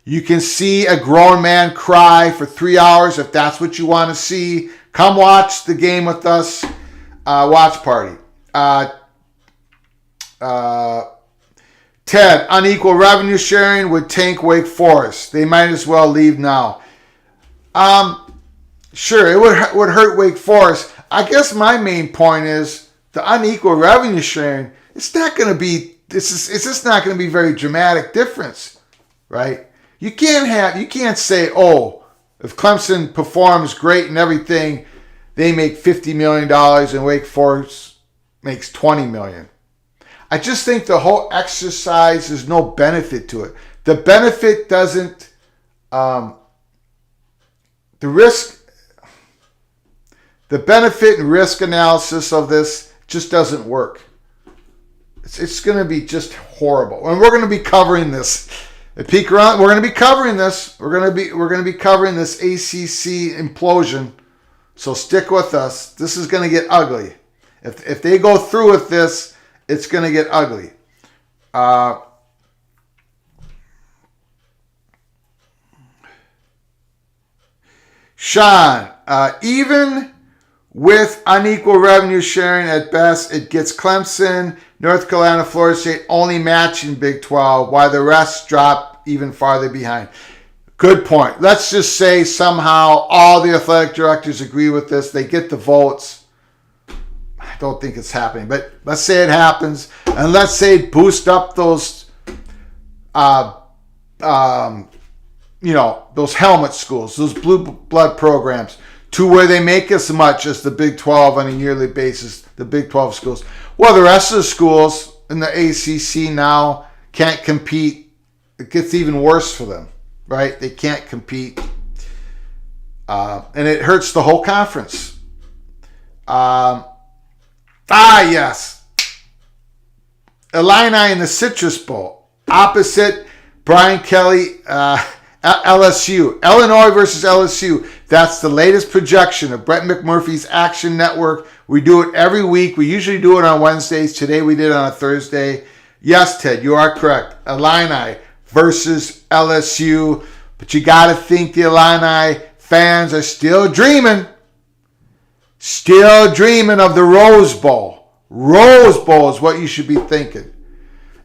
You can see a grown man cry for 3 hours if that's what you want to see. Come watch the game with us. Watch party. Ted, unequal revenue sharing would tank Wake Forest. They might as well leave now. Sure, it would hurt Wake Forest. I guess my main point is the unequal revenue sharing. It's just not going to be very dramatic difference. right? You can't say, oh, if Clemson performs great and everything, they make $50 million and Wake Forest makes $20 million. I just think the whole exercise, there's no benefit to it. The benefit doesn't, the benefit and risk analysis of this just doesn't work. It's going to be just horrible. And we're going to be covering this. At Peak Around, we're going to be covering this. We're going to be covering this ACC implosion. So stick with us. This is going to get ugly. If they go through with this, it's going to get ugly. Sean, even with unequal revenue sharing at best, it gets Clemson, North Carolina, Florida State only matching Big 12, while the rest drop even farther behind. Good point. Let's just say somehow all the athletic directors agree with this. They get the votes. I don't think it's happening, but let's say it happens, and let's say boost up those, those helmet schools, those blue blood programs, to where they make as much as the Big 12 on a yearly basis, the Big 12 schools. Well, the rest of the schools in the ACC now can't compete. It gets even worse for them, right? They can't compete. And it hurts the whole conference. Yes. Illini in the Citrus Bowl. Opposite Brian Kelly, LSU. Illinois versus LSU. That's the latest projection of Brett McMurphy's Action Network. We do it every week. We usually do it on Wednesdays. Today we did it on a Thursday. Yes, Ted, you are correct. Illini versus LSU. But you got to think the Illini fans are still dreaming. Still dreaming of the Rose Bowl. Rose Bowl is what you should be thinking.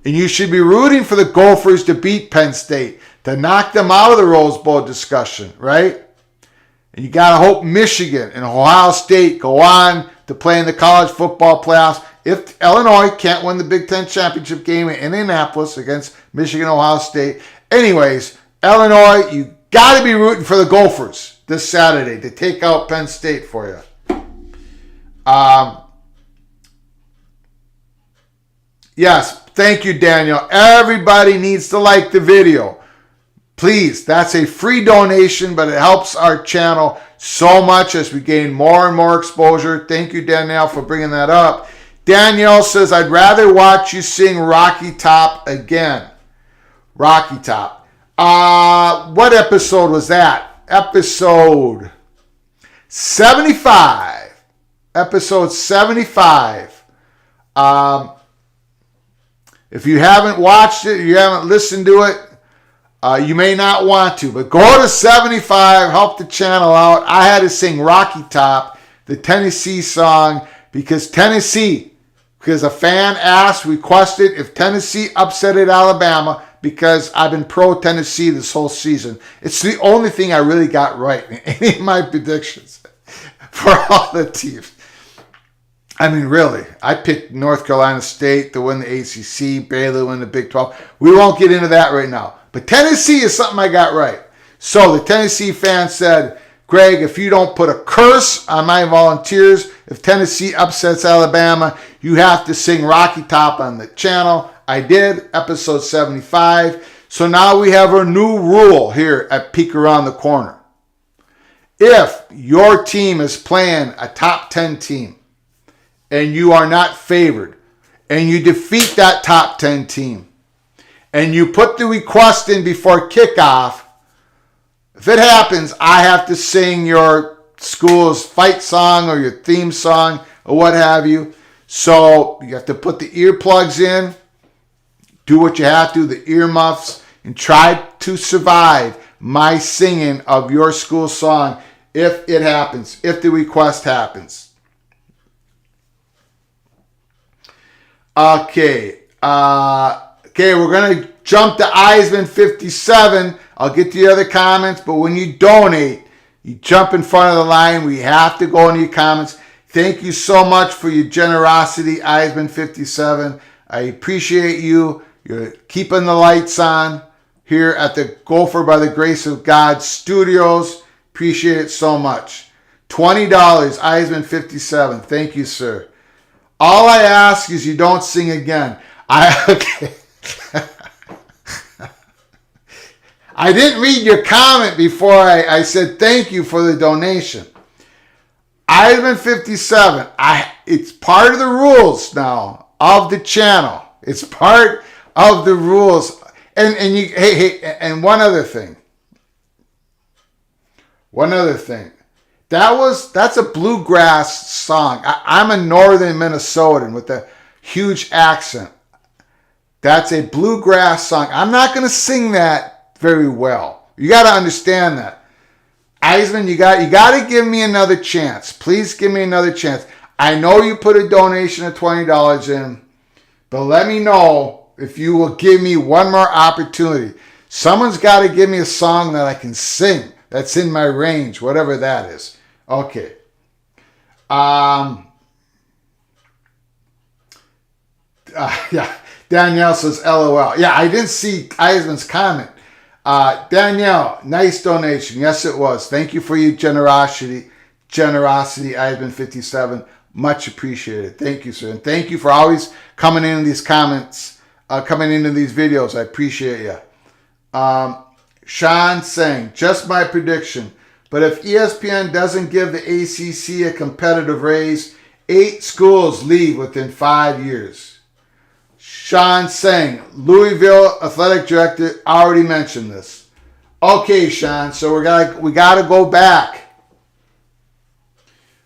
And you should be rooting for the Gophers to beat Penn State, to knock them out of the Rose Bowl discussion, right? And you got to hope Michigan and Ohio State go on to play in the college football playoffs. If Illinois can't win the Big Ten championship game in Indianapolis against Michigan and Ohio State. Anyways, Illinois, you got to be rooting for the Gophers this Saturday to take out Penn State for you. Yes, thank you, Daniel. Everybody needs to like the video. Please, that's a free donation, but it helps our channel so much as we gain more and more exposure. Thank you, Danielle, for bringing that up. Danielle says, I'd rather watch you sing Rocky Top again. Rocky Top. What episode was that? Episode 75. Episode 75. If you haven't watched it, you haven't listened to it, you may not want to, but go to 75, help the channel out. I had to sing Rocky Top, the Tennessee song, because a fan asked, requested if Tennessee upsetted Alabama, because I've been pro Tennessee this whole season. It's the only thing I really got right in any of my predictions for all the teams. I mean, really, I picked North Carolina State to win the ACC, Baylor to win the Big 12. We won't get into that right now. But Tennessee is something I got right. So the Tennessee fan said, Greg, if you don't put a curse on my volunteers, if Tennessee upsets Alabama, you have to sing Rocky Top on the channel. I did, episode 75. So now we have a new rule here at Peek Around the Corner. If your team is playing a top 10 team and you are not favored and you defeat that top 10 team and you put the request in before kickoff, if it happens, I have to sing your school's fight song or your theme song or what have you. So you have to put the earplugs in, do what you have to, the earmuffs, and try to survive my singing of your school song if it happens, if the request happens. Okay, we're going to jump to Eisman 57. I'll get to the other comments, but when you donate, you jump in front of the line. We have to go into your comments. Thank you so much for your generosity, Eisman 57. I appreciate you. You're keeping the lights on here at the Gopher by the Grace of God Studios. Appreciate it so much. $20, Eisman 57. Thank you, sir. All I ask is you don't sing again. Okay. I didn't read your comment before I said thank you for the donation. Eisman 57. It's part of the rules now of the channel. It's part of the rules. And and one other thing. That's a bluegrass song. I'm a northern Minnesotan with a huge accent. That's a bluegrass song. I'm not going to sing that very well. You got to understand that. Eisman, you got to give me another chance. Please give me another chance. I know you put a donation of $20 in, but let me know if you will give me one more opportunity. Someone's got to give me a song that I can sing. That's in my range, whatever that is. Okay. Yeah. Danielle says, LOL. Yeah, I didn't see Eisman's comment. Danielle, nice donation. Yes, it was. Thank you for your generosity, Eisman 57. Much appreciated. Thank you, sir. And thank you for always coming in these comments, coming into these videos. I appreciate you. Sean saying, just my prediction, but if ESPN doesn't give the ACC a competitive raise, 8 schools leave within 5 years. Sean saying, Louisville athletic director already mentioned this. Okay, Sean, so we gotta go back.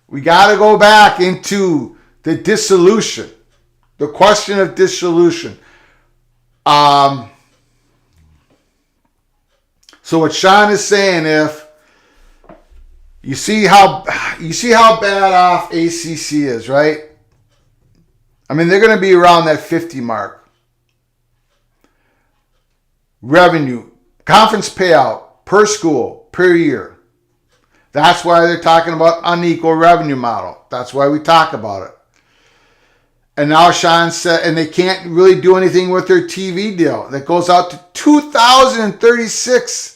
We gotta go back into the dissolution, the question of dissolution. So what Sean is saying, if you see how bad off ACC is, right? I mean, they're going to be around that 50 mark. Revenue, conference payout per school, per year. That's why they're talking about unequal revenue model. That's why we talk about it. And now Sean said, and they can't really do anything with their TV deal that goes out to 2036.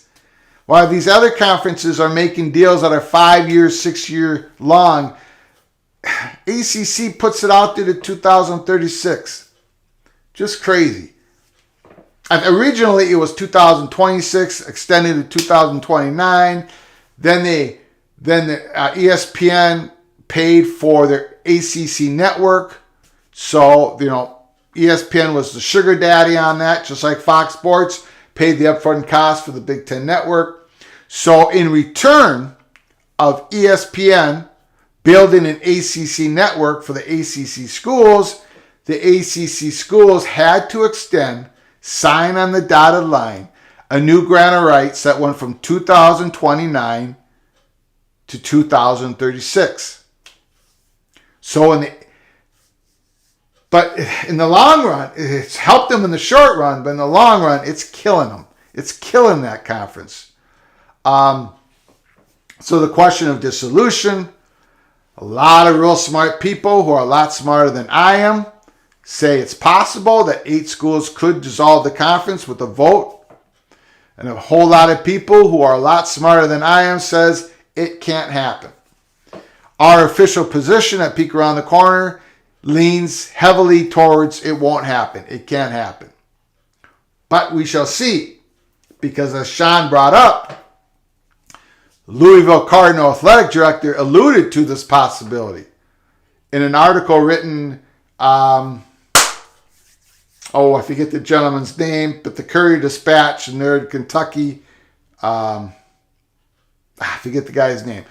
While these other conferences are making deals that are 5 years, 6 year long, ACC puts it out there to 2036. Just crazy. Originally, it was 2026, extended to 2029. Then the ESPN paid for their ACC network. So, ESPN was the sugar daddy on that, just like Fox Sports paid the upfront cost for the Big Ten network. So in return of ESPN building an ACC network for the ACC schools had to sign on the dotted line, a new grant of rights that went from 2029 to 2036. But in the long run, it's helped them in the short run, but in the long run, it's killing them. It's killing that conference. So the question of dissolution, a lot of real smart people who are a lot smarter than I am say it's possible that 8 schools could dissolve the conference with a vote. And a whole lot of people who are a lot smarter than I am says it can't happen. Our official position at Peek Around the Corner leans heavily towards it won't happen. It can't happen. But we shall see. Because as Sean brought up, Louisville Cardinal athletic director alluded to this possibility in an article written, I forget the gentleman's name, but the Courier Dispatch, and they're in Kentucky. I forget the guy's name.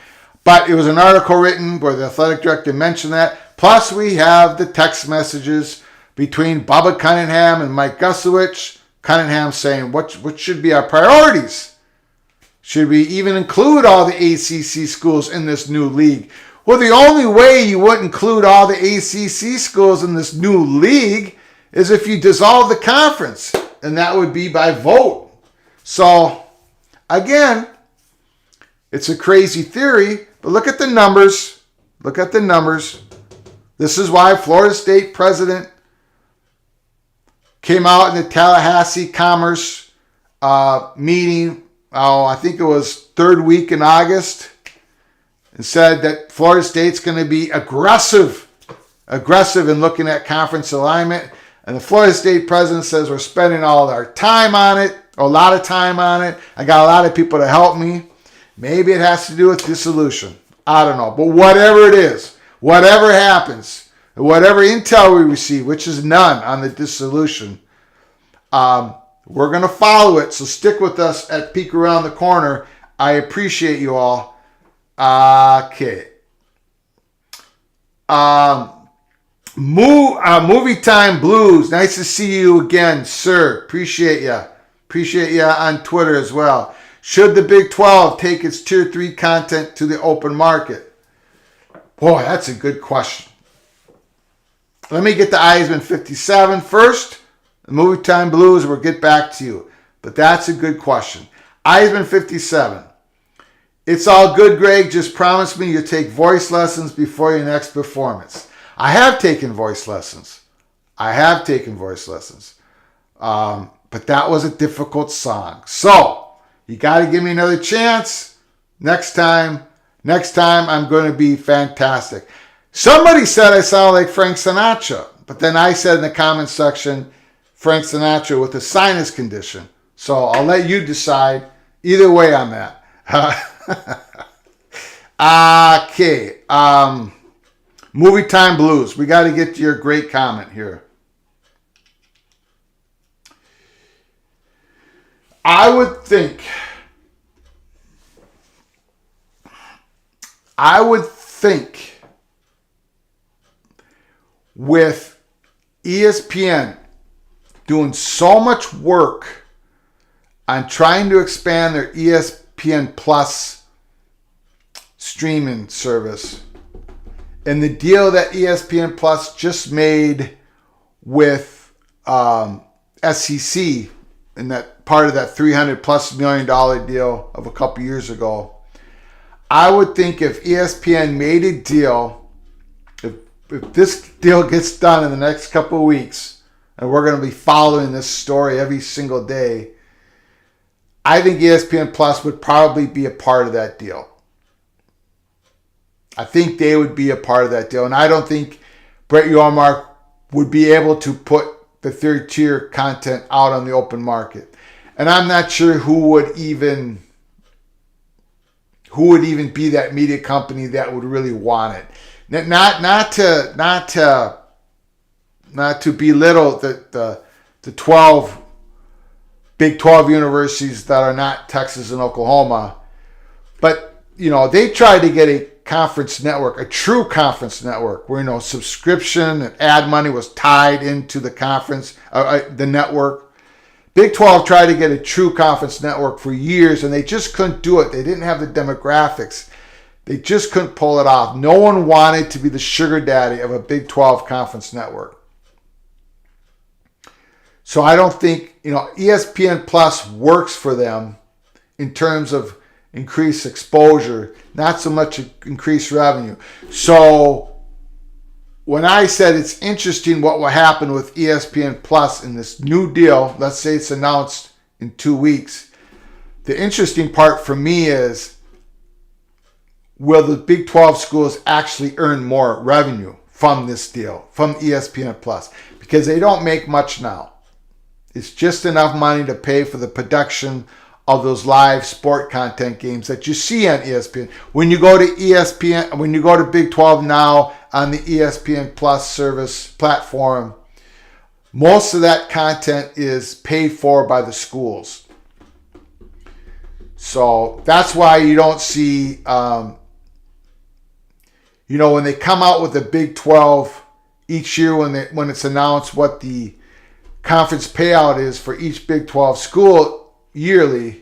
But it was an article written where the athletic director mentioned that. Plus, we have the text messages between Bubba Cunningham and Mike Gusowich. Cunningham saying, what should be our priorities? Should we even include all the ACC schools in this new league? Well, the only way you would include all the ACC schools in this new league is if you dissolve the conference, and that would be by vote. So, again, it's a crazy theory, but look at the numbers. Look at the numbers. This is why Florida State president came out in the Tallahassee Commerce meeting, I think it was third week in August, and said that Florida State's going to be aggressive in looking at conference alignment. And the Florida State president says we're spending all our time on it, a lot of time on it. I got a lot of people to help me. Maybe it has to do with dissolution. I don't know. But whatever it is, whatever happens, whatever intel we receive, which is none on the dissolution, we're going to follow it. So stick with us at Peek Around the Corner. I appreciate you all. Okay. Movie Time Blues. Nice to see you again, sir. Appreciate you. Appreciate you on Twitter as well. Should the Big 12 take its Tier 3 content to the open market? Boy, that's a good question. Let me get to Eisman 57 first. The Movie Time Blues, we'll get back to you. But that's a good question. Eisman 57. It's all good, Greg. Just promise me you'll take voice lessons before your next performance. I have taken voice lessons. But that was a difficult song. So, you got to give me another chance. Next time I'm going to be fantastic. Somebody said I sound like Frank Sinatra. But then I said in the comment section, Frank Sinatra with a sinus condition. So I'll let you decide. Either way on that. Okay. Movie Time Blues. We got to get to your great comment here. I would think with ESPN doing so much work on trying to expand their ESPN Plus streaming service, and the deal that ESPN Plus just made with SEC, and that part of that $300+ million deal of a couple years ago, I would think if ESPN made a deal, if this deal gets done in the next couple of weeks, and we're going to be following this story every single day, I think ESPN Plus would probably be a part of that deal. I think they would be a part of that deal. And I don't think Brett Yormark would be able to put the third tier content out on the open market. And I'm not sure who would even be that media company that would really want it. Not to belittle the 12 Big 12 universities that are not Texas and Oklahoma, but they tried to get a conference network, a true conference network, where subscription and ad money was tied into the conference, the network. Big 12 tried to get a true conference network for years, and they just couldn't do it. They didn't have the demographics. They just couldn't pull it off. No one wanted to be the sugar daddy of a Big 12 conference network. So I don't think, ESPN Plus works for them in terms of increased exposure, not so much increased revenue. So when I said it's interesting what will happen with ESPN Plus in this new deal, let's say it's announced in 2 weeks, the interesting part for me is, will the Big 12 schools actually earn more revenue from this deal, from ESPN Plus? Because they don't make much now. It's just enough money to pay for the production of those live sport content games that you see on ESPN. When you go to Big 12 now on the ESPN Plus service platform, most of that content is paid for by the schools. So that's why you don't see, when they come out with the Big 12 each year, when it's announced what the conference payout is for each Big 12 school yearly,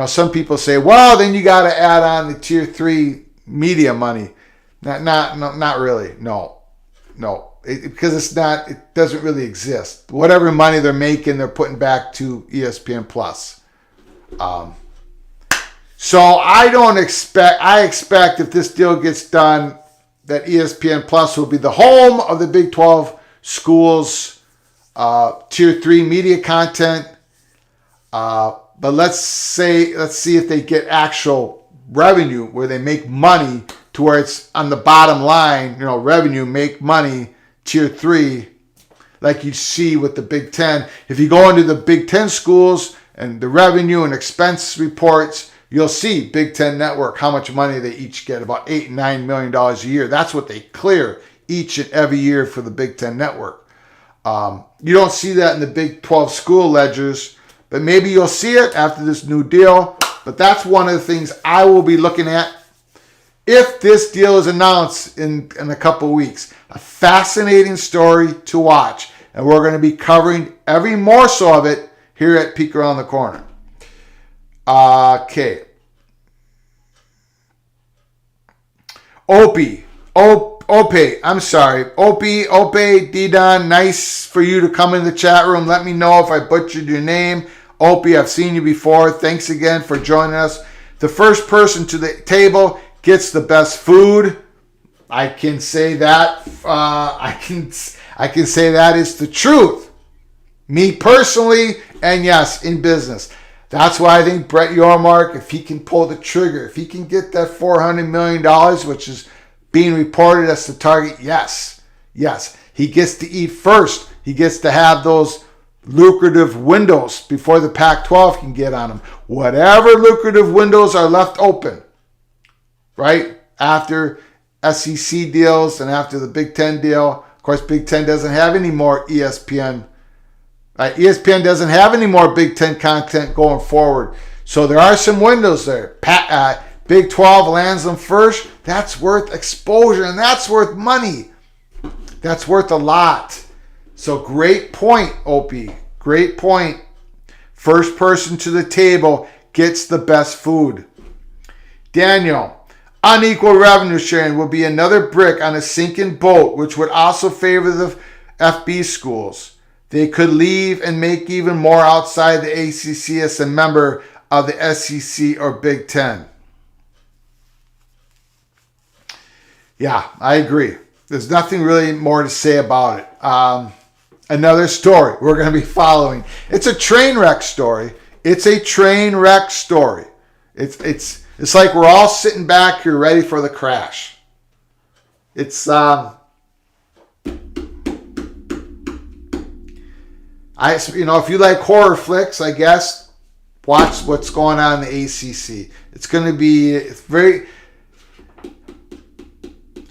some people say, well, then you got to add on the Tier 3 media money. Not really. No. Because it doesn't really exist. Whatever money they're making, they're putting back to ESPN Plus. So I expect if this deal gets done, that ESPN Plus will be the home of the Big 12 schools' Tier 3 media content. But let's see if they get actual revenue where they make money to where it's on the bottom line, revenue, make money, tier 3, like you see with the Big Ten. If you go into the Big Ten schools and the revenue and expense reports, you'll see Big Ten Network, how much money they each get, about $8 and $9 million a year. That's what they clear each and every year for the Big Ten Network. You don't see that in the Big 12 school ledgers, but maybe you'll see it after this new deal. But that's one of the things I will be looking at if this deal is announced in a couple weeks. A fascinating story to watch. And we're going to be covering every morsel of it here at Peek Around the Corner. Okay. Opie, D-Don, nice for you to come in the chat room. Let me know if I butchered your name. Opie, I've seen you before. Thanks again for joining us. The first person to the table gets the best food. I can say that. I can say that is the truth. Me personally, and yes, in business. That's why I think Brett Yormark, if he can pull the trigger, if he can get that $400 million, which is being reported as the target, yes, he gets to eat first. He gets to have those lucrative windows before the Pac-12 can get on him. Whatever lucrative windows are left open, right, after SEC deals and after the Big Ten deal. Of course, Big Ten doesn't have any more ESPN. ESPN doesn't have any more Big Ten content going forward. So there are some windows there. Big 12 lands them first. That's worth exposure, and that's worth money. That's worth a lot. So great point, Opie. Great point. First person to the table gets the best food. Daniel, unequal revenue sharing will be another brick on a sinking boat, which would also favor the FB schools. They could leave and make even more outside the ACC as a member of the SEC or Big Ten. Yeah, I agree. There's nothing really more to say about it. Another story we're going to be following. It's a train wreck story. It's like we're all sitting back here ready for the crash. If you like horror flicks, I guess, watch what's going on in the ACC. It's very.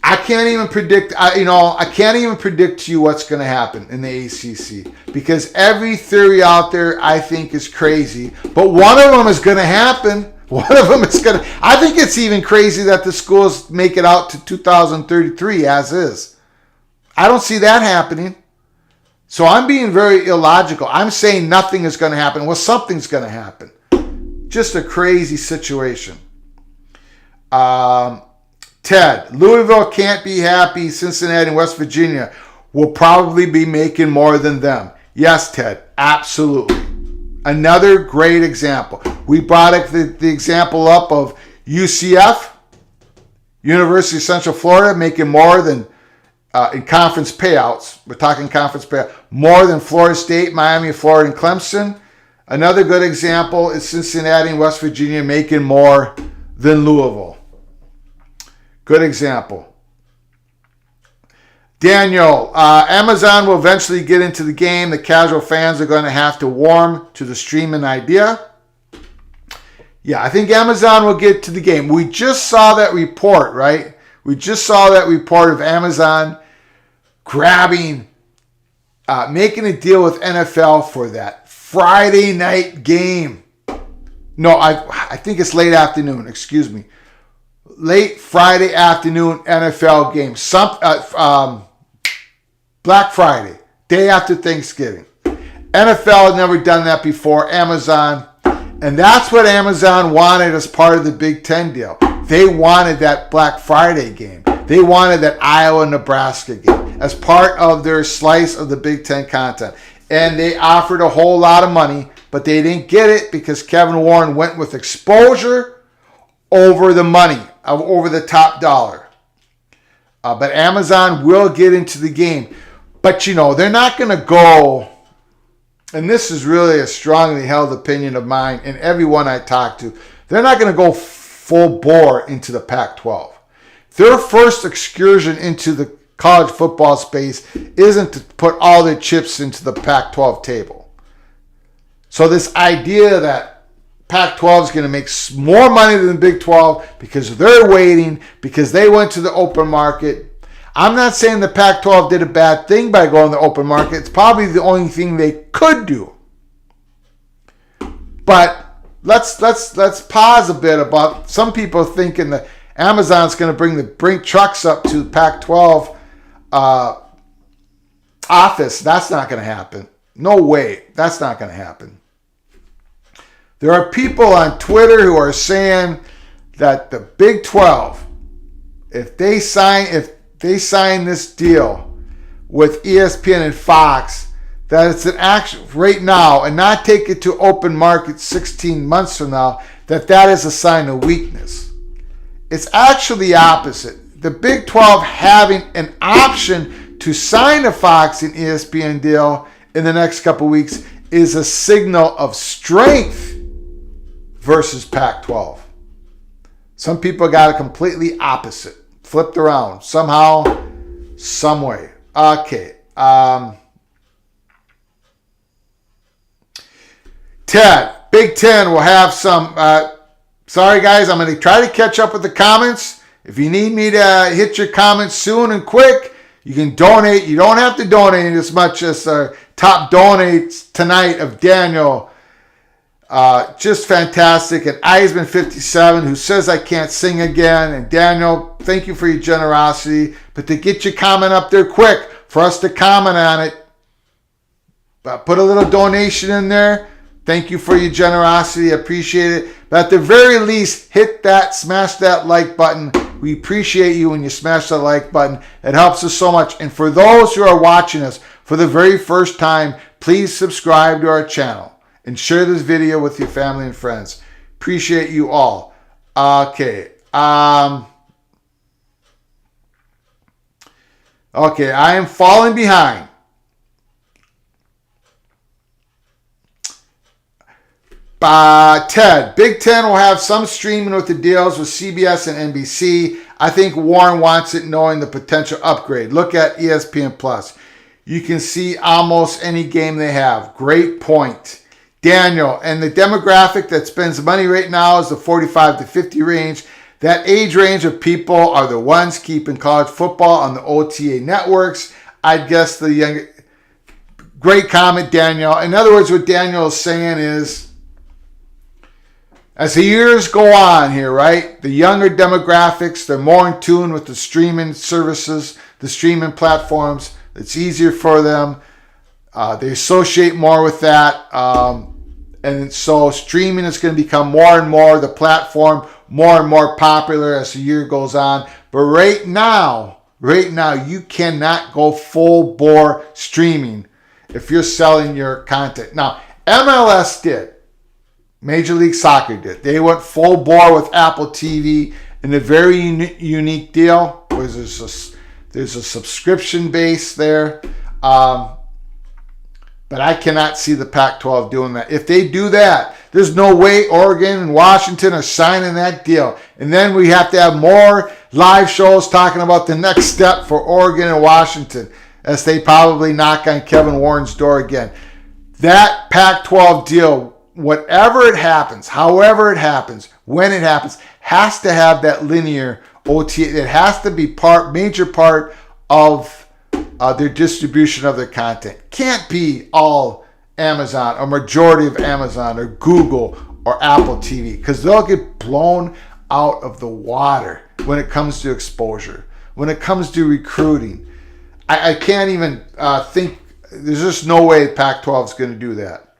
I can't even predict. I can't even predict to you what's going to happen in the ACC because every theory out there I think is crazy. But one of them is going to happen. I think it's even crazy that the schools make it out to 2033 as is. I don't see that happening. So I'm being very illogical. I'm saying nothing is going to happen. Well, something's going to happen. Just a crazy situation. Ted, Louisville can't be happy. Cincinnati and West Virginia will probably be making more than them. Yes, Ted, absolutely. Another great example. We brought the example up of UCF, University of Central Florida, making more than, in conference payouts, we're talking conference payout, more than Florida State, Miami, Florida, and Clemson. Another good example is Cincinnati and West Virginia making more than Louisville. Good example. Daniel, Amazon will eventually get into the game. The casual fans are going to have to warm to the streaming idea. Yeah, I think Amazon will get to the game. We just saw that report, right? We just saw that report of Amazon grabbing, making a deal with NFL for that Friday night game. No, I think it's late afternoon. Excuse me. Late Friday afternoon NFL game. Black Friday, day after Thanksgiving. NFL had never done that before. Amazon. And that's what Amazon wanted as part of the Big Ten deal. They wanted that Black Friday game. They wanted that Iowa-Nebraska game as part of their slice of the Big Ten content. And they offered a whole lot of money, but they didn't get it because Kevin Warren went with exposure over the money, over the top dollar. But Amazon will get into the game. But, they're not going to go and this is really a strongly held opinion of mine and everyone I talk to, they're not going to go full bore into the Pac-12. Their first excursion into the college football space isn't to put all their chips into the Pac-12 table. So this idea that Pac-12 is going to make more money than the Big 12 because they're waiting, because they went to the open market. I'm not saying the Pac-12 did a bad thing by going to the open market. It's probably the only thing they could do. But let's pause a bit about some people thinking that Amazon's going to bring trucks up to the Pac-12 office. That's not going to happen. No way. That's not going to happen. There are people on Twitter who are saying that the Big 12, if they sign this deal with ESPN and Fox, that it's an action right now and not take it to open market 16 months from now, that is a sign of weakness. It's actually the opposite. The Big 12 having an option to sign a Fox and ESPN deal in the next couple weeks is a signal of strength versus Pac-12. Some people got it completely opposite, flipped around somehow, some way. Okay. Ted, Big Ten will have some. Sorry, guys, I'm going to try to catch up with the comments. If you need me to hit your comments soon and quick, you can donate. You don't have to donate as much as top donates tonight of Daniel. Just fantastic. And Eisman 57, who says I can't sing again. And Daniel, thank you for your generosity. But to get your comment up there quick, for us to comment on it, put a little donation in there. Thank you for your generosity. I appreciate it. But at the very least, smash that like button. We appreciate you when you smash that like button. It helps us so much. And for those who are watching us for the very first time, please subscribe to our channel and share this video with your family and friends. Appreciate you all. Okay. Okay, I am falling behind. Ted, Big Ten will have some streaming with the deals with CBS and NBC. I think Warren wants it knowing the potential upgrade. Look at ESPN Plus. You can see almost any game they have. Great point. Daniel, and the demographic that spends money right now is the 45 to 50 range. That age range of people are the ones keeping college football on the OTA networks. I'd guess the younger. Great comment, Daniel. In other words, what Daniel is saying is, as the years go on here, right, the younger demographics, they're more in tune with the streaming services, the streaming platforms. It's easier for them. They associate more with that. And so streaming is going to become more and more the platform, more and more popular as the year goes on. But right now, you cannot go full bore streaming if you're selling your content. Now, MLS did. Major League Soccer did. They went full bore with Apple TV in a very unique deal. There's a subscription base there. But I cannot see the Pac-12 doing that. If they do that, there's no way Oregon and Washington are signing that deal. And then we have to have more live shows talking about the next step for Oregon and Washington as they probably knock on Kevin Warren's door again. That Pac-12 deal, whatever it happens, however it happens, when it happens, has to have that linear OTA. It has to be major part of their distribution of their content. Can't be all Amazon or majority of Amazon or Google or Apple TV, because they'll get blown out of the water when it comes to exposure, when it comes to recruiting. I can't even think. There's just no way Pac-12 is going to do that.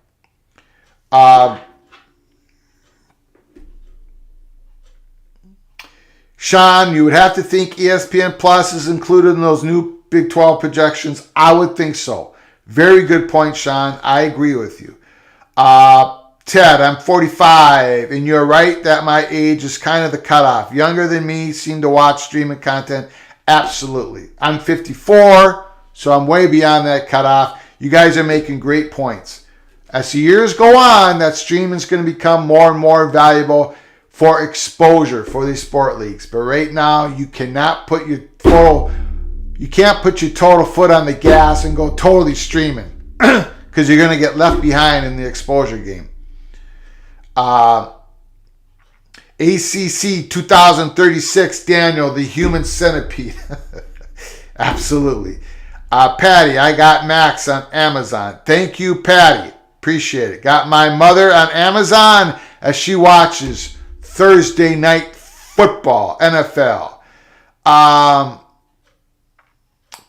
Sean, you would have to think ESPN Plus is included in those new Big 12 projections. I would think so. Very good point, Sean. I agree with you. Ted, I'm 45, and you're right that my age is kind of the cutoff. Younger than me seem to watch streaming content. Absolutely. I'm 54, so I'm way beyond that cutoff. You guys are making great points. As the years go on, that streaming is going to become more and more valuable for exposure for these sport leagues. But right now, you can't put your total foot on the gas and go totally streaming because you're going to get left behind in the exposure game. ACC 2036, Daniel, the human centipede. Absolutely. Patty, I got Max on Amazon. Thank you, Patty. Appreciate it. Got my mother on Amazon as she watches Thursday night football, NFL.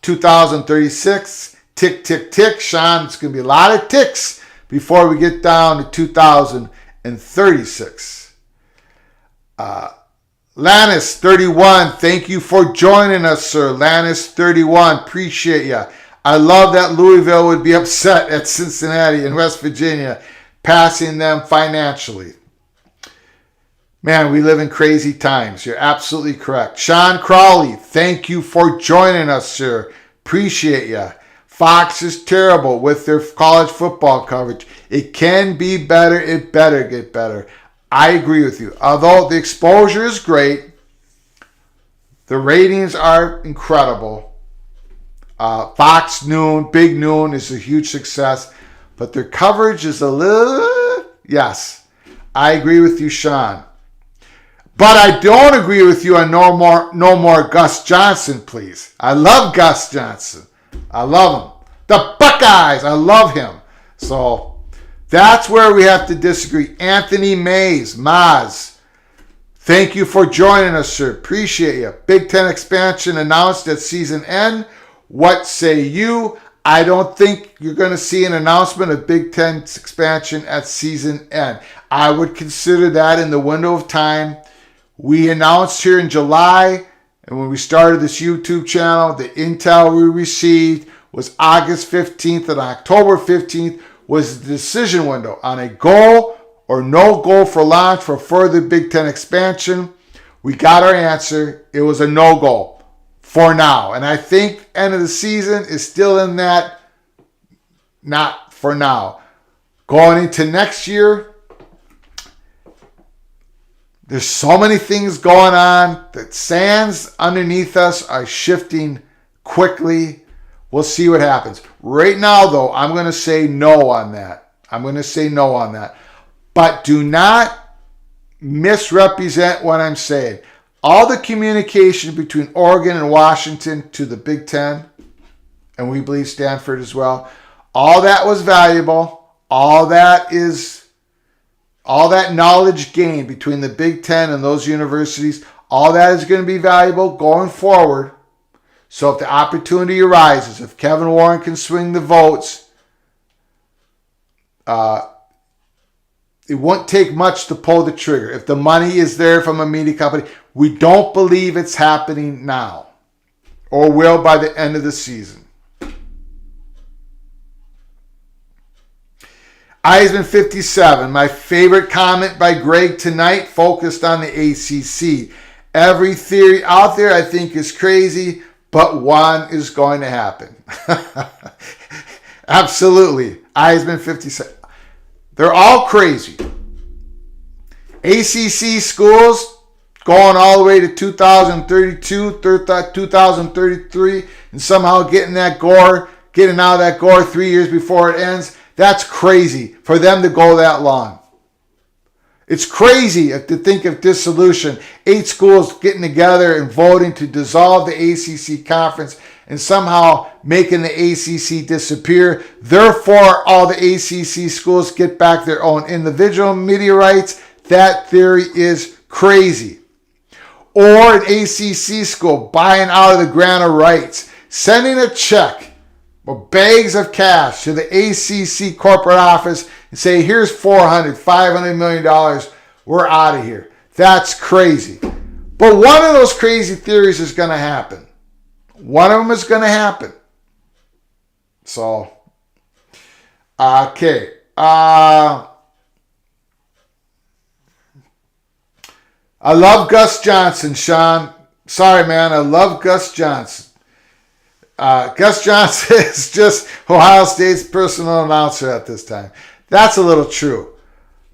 2036, tick, tick, tick. Sean, it's going to be a lot of ticks before we get down to 2036. Lannis 31, thank you for joining us, sir. Lannis 31, appreciate you. I love that Louisville would be upset at Cincinnati and West Virginia passing them financially. Man, we live in crazy times. You're absolutely correct. Sean Crowley, thank you for joining us, sir. Appreciate you. Fox is terrible with their college football coverage. It can be better. It better get better. I agree with you. Although the exposure is great, the ratings are incredible. Fox Noon, Big Noon is a huge success, but their coverage is a little, yes, I agree with you, Sean. But I don't agree with you on no more Gus Johnson, please. I love Gus Johnson. I love him. The Buckeyes, I love him. So that's where we have to disagree. Anthony Mays, Maz, thank you for joining us, sir. Appreciate you. Big Ten expansion announced at season end. What say you? I don't think you're going to see an announcement of Big Ten expansion at season end. I would consider that in the window of time. We announced here in July, and when we started this YouTube channel, the intel we received was August 15th and October 15th was the decision window on a go or no go for launch for further Big Ten expansion. We got our answer. It was a no-go for now. And I think end of the season is still in that not for now. Going into next year, there's so many things going on. The sands underneath us are shifting quickly. We'll see what happens. Right now, though, I'm going to say no on that. But do not misrepresent what I'm saying. All the communication between Oregon and Washington to the Big Ten, and we believe Stanford as well, all that was valuable. All that knowledge gained between the Big Ten and those universities, all that is going to be valuable going forward. So if the opportunity arises, if Kevin Warren can swing the votes, it won't take much to pull the trigger. If the money is there from a media company, we don't believe it's happening now or will by the end of the season. Eisman 57, my favorite comment by Greg tonight focused on the ACC. Every theory out there I think is crazy, but one is going to happen. Absolutely. Eisman 57. They're all crazy. ACC schools going all the way to 2032, 2033, and somehow getting out of that gore 3 years before it ends. That's crazy for them to go that long. It's crazy to think of dissolution. 8 schools getting together and voting to dissolve the ACC conference and somehow making the ACC disappear. Therefore, all the ACC schools get back their own individual media rights. That theory is crazy. Or an ACC school buying out of the grant of rights, sending a check or bags of cash to the ACC corporate office and say, here's $400, $500 million. We're out of here. That's crazy. But one of those crazy theories is going to happen. One of them is going to happen. So, okay. I love Gus Johnson, Sean. Sorry, man. I love Gus Johnson. Gus Johnson is just Ohio State's personal announcer at this time. That's a little true.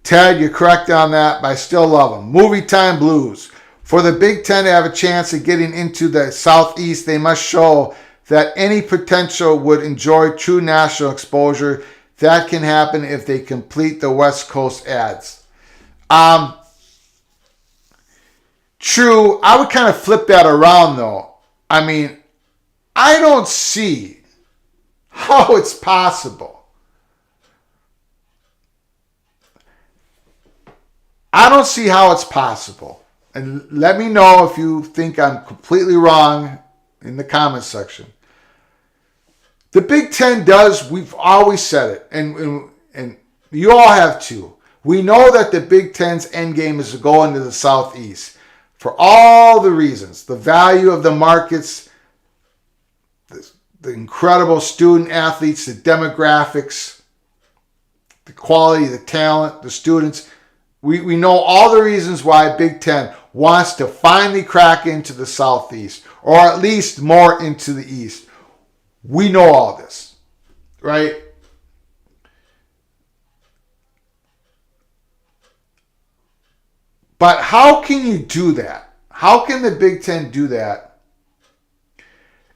Ted, you're correct on that, but I still love them. Movie time blues. For the Big Ten to have a chance of getting into the Southeast, they must show that any potential would enjoy true national exposure. That can happen if they complete the West Coast ads. True. I would kind of flip that around, though. I mean, I don't see how it's possible. I don't see how it's possible. And let me know if you think I'm completely wrong in the comments section. The Big Ten does, we've always said it, and you all have too. We know that the Big Ten's end game is to go into the Southeast for all the reasons. The value of the markets, the incredible student athletes, the demographics, the quality, the talent, the students. We know all the reasons why Big Ten wants to finally crack into the Southeast, or at least more into the East. We know all this, right? But how can you do that? How can the Big Ten do that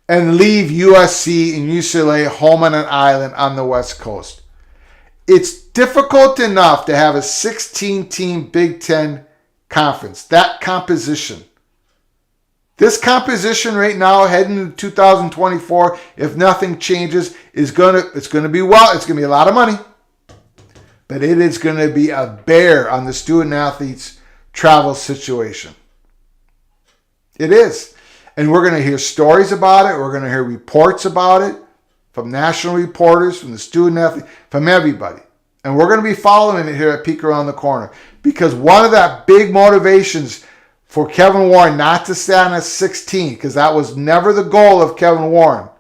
and leave USC and UCLA home on an island on the West Coast? It's difficult enough to have a 16-team Big Ten conference, that composition. This composition right now, heading into 2024, if nothing changes, it's gonna be a lot of money, but it is gonna be a bear on the student athletes' travel situation. It is, and we're gonna hear stories about it. We're gonna hear reports about it from national reporters, from the student athletes, from everybody, and we're gonna be following it here at Peek Around the Corner, because one of the big motivations for Kevin Warren not to stand at 16, because that was never the goal of Kevin Warren. One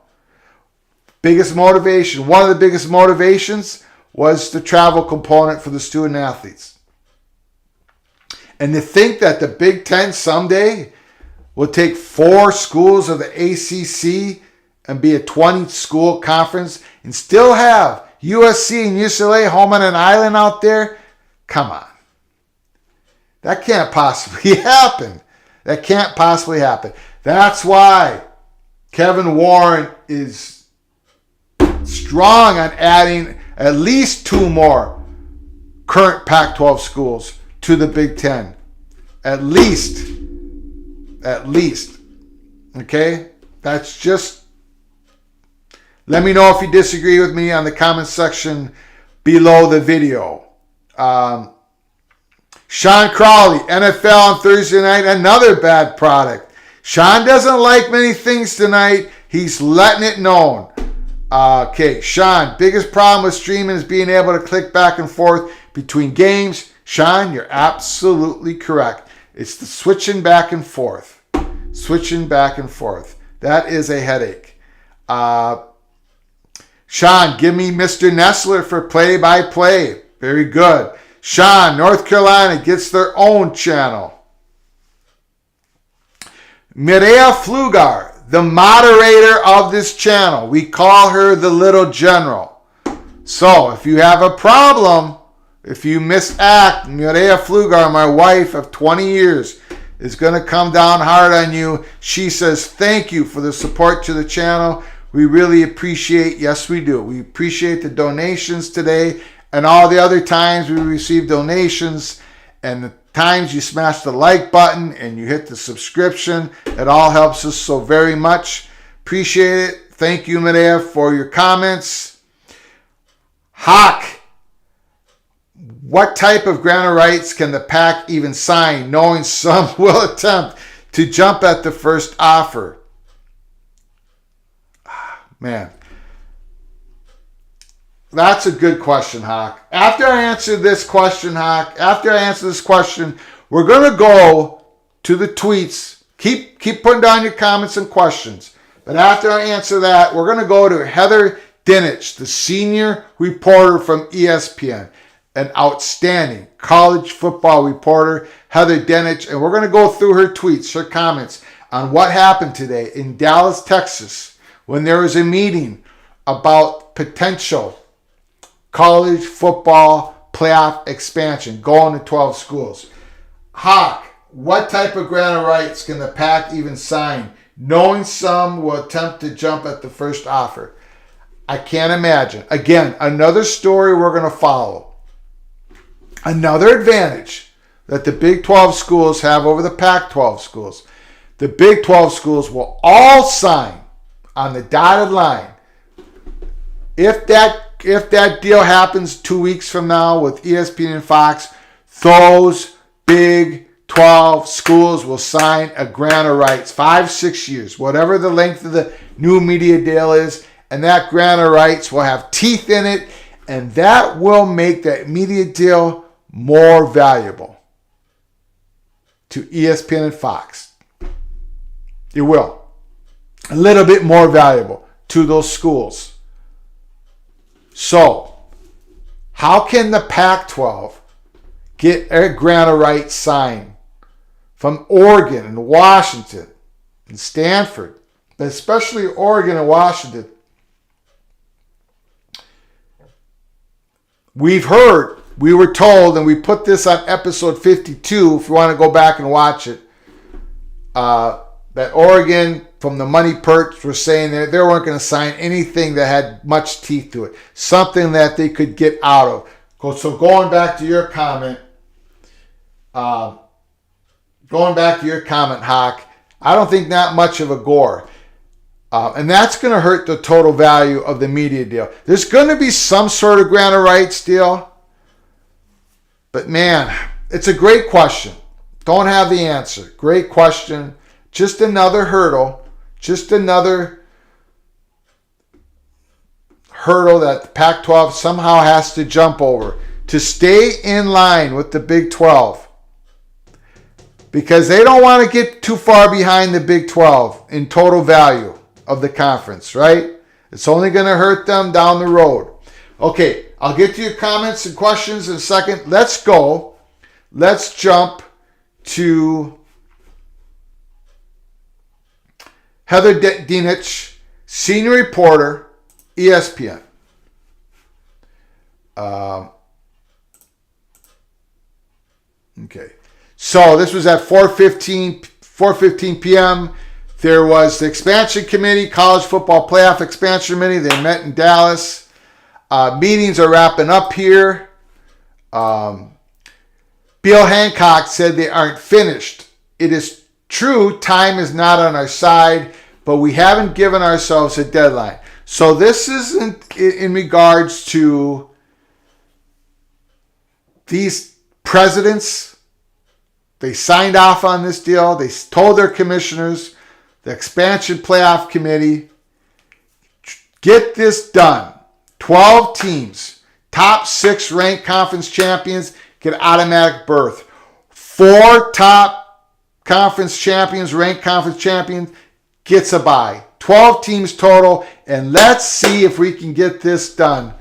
of the biggest motivations was the travel component for the student athletes. And to think that the Big Ten someday will take 4 schools of the ACC and be a 20-school conference and still have USC and UCLA home on an island out there, come on. That can't possibly happen. That can't possibly happen. That's why Kevin Warren is strong on adding at least 2 more current Pac-12 schools to the Big Ten. At least. Okay? That's just... Let me know if you disagree with me on the comment section below the video. Sean Crowley, NFL on Thursday night, another bad product. Sean doesn't like many things tonight. He's letting it known. Okay, Sean, biggest problem with streaming is being able to click back and forth between games. Sean, you're absolutely correct. It's the switching back and forth. That is a headache. Sean, give me Mr. Nestler for play-by-play. Very good. Sean, North Carolina gets their own channel. Mireya Flugar, the moderator of this channel. We call her the Little General. So if you have a problem, if you misact, Mireya Flugar, my wife of 20 years, is going to come down hard on you. She says, thank you for the support to the channel. We really appreciate, yes we do. We appreciate the donations today and all the other times we receive donations and the times you smash the like button and you hit the subscription. It all helps us so very much. Appreciate it. Thank you, Mireya, for your comments. Hawk, what type of grant of rights can the PAC even sign, knowing some will attempt to jump at the first offer? Man, that's a good question, Hawk. After I answer this question, we're going to go to the tweets. Keep putting down your comments and questions. But after I answer that, we're going to go to Heather Dinich, the senior reporter from ESPN, an outstanding college football reporter, Heather Dinich, and we're going to go through her tweets, her comments on what happened today in Dallas, Texas, when there was a meeting about potential college football playoff expansion, going to 12 schools. Hawk, what type of grant of rights can the Pac even sign, knowing some will attempt to jump at the first offer? I can't imagine. Again, another story we're going to follow. Another advantage that the Big 12 schools have over the Pac-12 schools. The Big 12 schools will all sign on the dotted line. If that deal happens 2 weeks from now with ESPN and Fox, those Big 12 schools will sign a grant of rights, 5-6 years, whatever the length of the new media deal is, and that grant of rights will have teeth in it, and that will make that media deal more valuable to ESPN and Fox. It will. A little bit more valuable to those schools. So, how can the Pac-12 get a grant of rights signed from Oregon and Washington and Stanford, but especially Oregon and Washington? We were told, and we put this on episode 52, if you want to go back and watch it, that Oregon, from the money perch, were saying that they weren't going to sign anything that had much teeth to it, something that they could get out of. So going back to your comment, Hawk, I don't think that much of a gore. And that's going to hurt the total value of the media deal. There's going to be some sort of grant of rights deal. But man, it's a great question. Don't have the answer. Great question. Just another hurdle. Just another hurdle that the Pac-12 somehow has to jump over to stay in line with the Big 12. Because they don't want to get too far behind the Big 12 in total value of the conference, right? It's only going to hurt them down the road. Okay, I'll get to your comments and questions in a second. Let's go. Let's jump to Heather Dinich, senior reporter, ESPN. Okay, so this was at 4:15 p.m. There was the expansion committee, college football playoff expansion committee. They met in Dallas. Meetings are wrapping up here. Bill Hancock said they aren't finished. It is true, time is not on our side, but we haven't given ourselves a deadline. So this isn't in regards to these presidents. They signed off on this deal. They told their commissioners, the expansion playoff committee, get this done. 12 teams, top 6 ranked conference champions get automatic berth. 4 top conference champions, ranked conference champions, gets a bye. 12 teams total, and let's see if we can get this done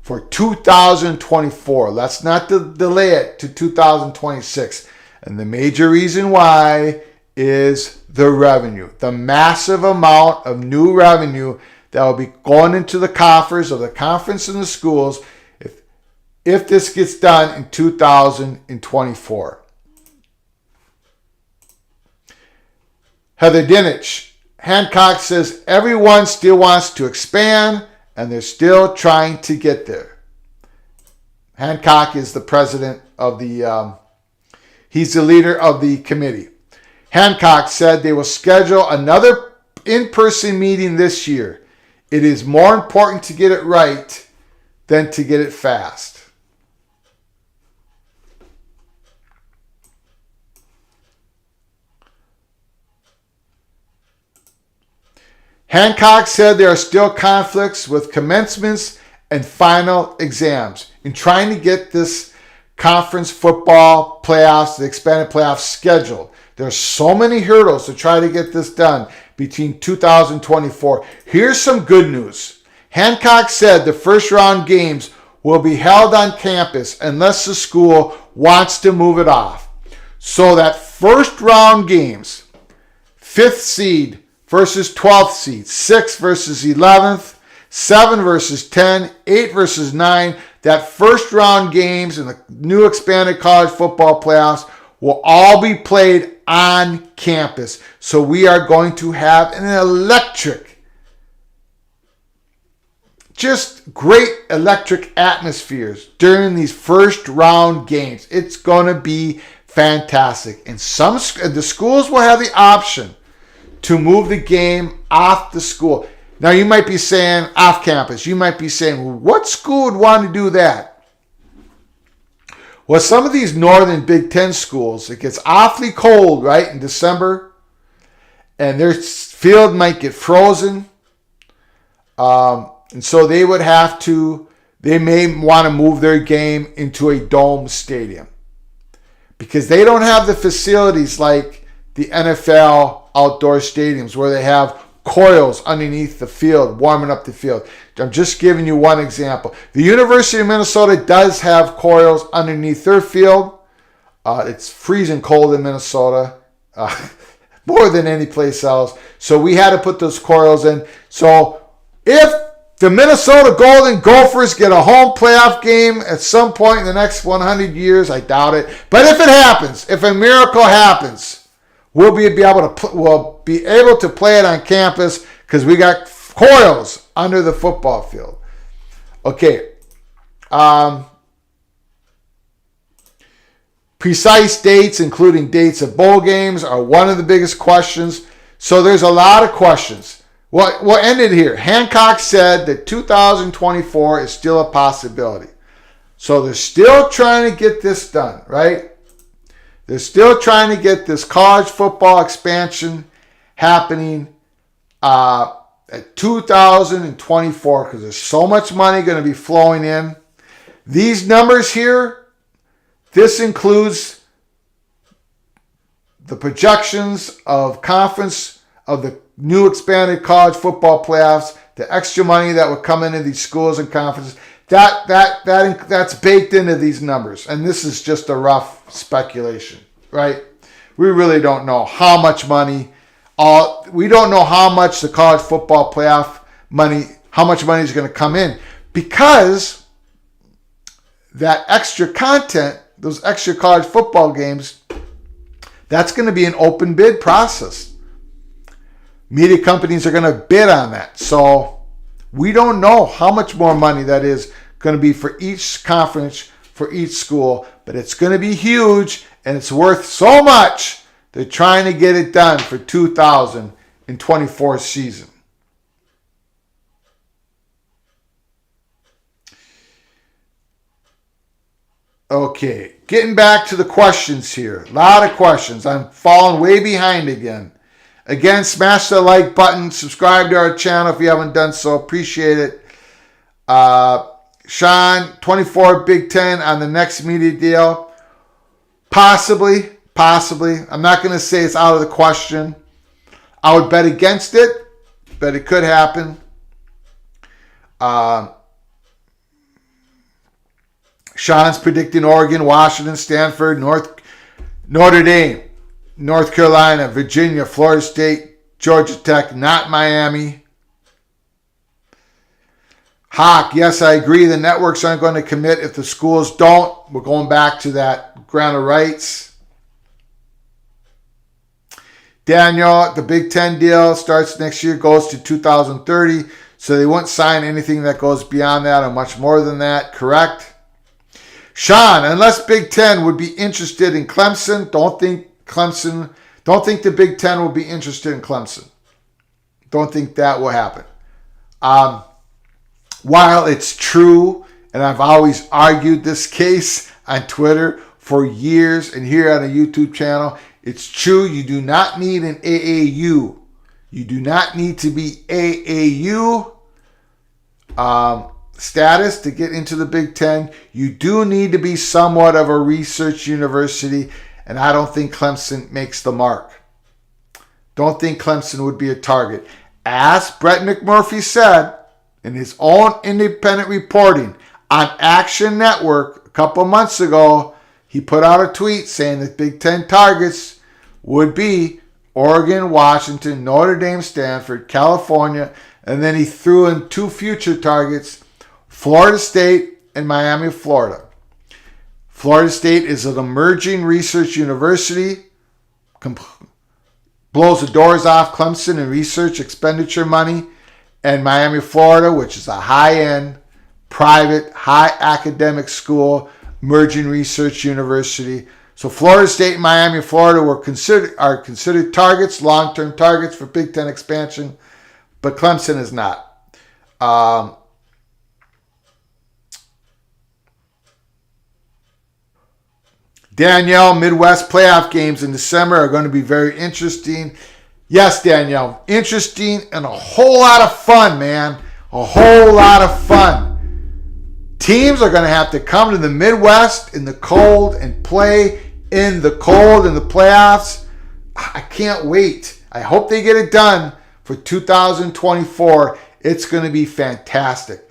for 2024. Let's not delay it to 2026. And the major reason why is the revenue, the massive amount of new revenue that will be going into the coffers of the conference and the schools if this gets done in 2024. Heather Dinich, Hancock says everyone still wants to expand and they're still trying to get there. Hancock is the president of he's the leader of the committee. Hancock said they will schedule another in-person meeting this year. It is more important to get it right than to get it fast. Hancock said there are still conflicts with commencements and final exams in trying to get this conference football playoffs, the expanded playoffs scheduled. There are so many hurdles to try to get this done between 2024. Here's some good news. Hancock said the first round games will be held on campus unless the school wants to move it off. So that first round games, 5th seed versus 12th seed, 6th versus 11th, 7 versus 10, 8 versus 9, that first round games in the new expanded college football playoffs will all be played on campus. So we are going to have an electric, just great electric atmospheres during these first round games. It's going to be fantastic. And the schools will have the option to move the game off the school. Now you might be saying off campus. You might be saying, well, what school would want to do that? Well, some of these northern Big Ten schools, it gets awfully cold, right, in December, and their field might get frozen. And so they may want to move their game into a dome stadium because they don't have the facilities like the NFL outdoor stadiums where they have coils underneath the field, warming up the field. I'm just giving you one example. The University of Minnesota does have coils underneath their field. It's freezing cold in Minnesota, more than any place else. So we had to put those coils in. So if the Minnesota Golden Gophers get a home playoff game at some point in the next 100 years, I doubt it. But if it happens, if a miracle happens, we'll be able to play it on campus because we got coils under the football field. Okay. Precise dates, including dates of bowl games, are one of the biggest questions. So there's a lot of questions. We'll end it here. Hancock said that 2024 is still a possibility. So they're still trying to get this done, right? They're still trying to get this college football expansion happening at 2024 because there's so much money going to be flowing in. These numbers here, this includes the projections of conference of the new expanded college football playoffs, the extra money that would come into these schools and conferences. That's baked into these numbers. And this is just a rough speculation, right? We really don't know how much money, we don't know how much the college football playoff money, how much money is going to come in because that extra content, those extra college football games, that's going to be an open bid process. Media companies are going to bid on that. So we don't know how much more money that is going to be for each conference, for each school, but it's going to be huge and it's worth so much. They're trying to get it done for 2024 season. Okay, getting back to the questions here. A lot of questions. I'm falling way behind again. Again, smash the like button. Subscribe to our channel if you haven't done so. Appreciate it. Sean, 24 Big Ten on the next media deal. Possibly. I'm not going to say it's out of the question. I would bet against it, but it could happen. Sean's predicting Oregon, Washington, Stanford, Notre Dame, North Carolina, Virginia, Florida State, Georgia Tech, not Miami. Hawk, yes, I agree. The networks aren't going to commit if the schools don't. We're going back to that grant of rights. Daniel, the Big Ten deal starts next year, goes to 2030. So they won't sign anything that goes beyond that or much more than that. Correct? Sean, unless Big Ten would be interested in Clemson, don't think the Big Ten will be interested in Clemson. Don't think that will happen. While it's true, and I've always argued this case on Twitter for years and here on a YouTube channel, it's true you do not need an AAU. You do not need to be AAU status to get into the Big Ten. You do need to be somewhat of a research university, and I don't think Clemson makes the mark. Don't think Clemson would be a target. As Brett McMurphy said in his own independent reporting on Action Network a couple months ago, he put out a tweet saying that Big Ten targets would be Oregon, Washington, Notre Dame, Stanford, California, and then he threw in two future targets, Florida State and Miami, Florida. Florida State is an emerging research university, blows the doors off Clemson in research expenditure money, and Miami, Florida, which is a high-end, private, high academic school, emerging research university. So Florida State and Miami, Florida are considered targets, long-term targets for Big Ten expansion, but Clemson is not. Danielle, Midwest playoff games in December are going to be very interesting. Yes, Danielle, interesting and a whole lot of fun, man. A whole lot of fun. Teams are going to have to come to the Midwest in the cold and play in the cold in the playoffs. I can't wait. I hope they get it done for 2024. It's going to be fantastic.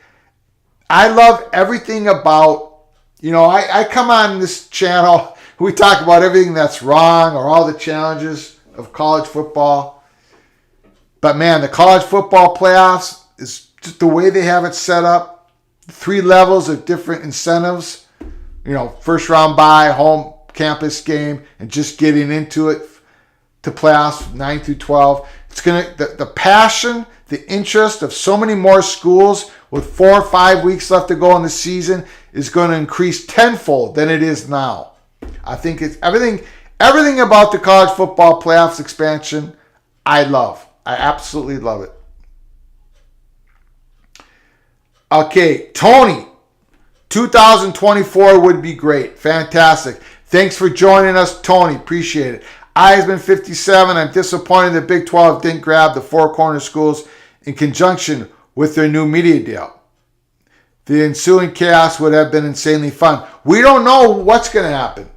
I love everything about, I come on this channel, we talk about everything that's wrong or all the challenges of college football. But man, the college football playoffs is just the way they have it set up. 3 levels of different incentives. First round bye, home campus game, and just getting into it to playoffs 9 through 12. It's the passion, the interest of so many more schools with 4 or 5 weeks left to go in the season is going to increase tenfold than it is now. I think it's everything about the college football playoffs expansion I love. I absolutely love it. Okay, Tony, 2024 would be great. Fantastic. Thanks for joining us, Tony. Appreciate it. Eisman 57, I'm disappointed that Big 12 didn't grab the 4 corner schools in conjunction with their new media deal. The ensuing chaos would have been insanely fun. We don't know what's going to happen.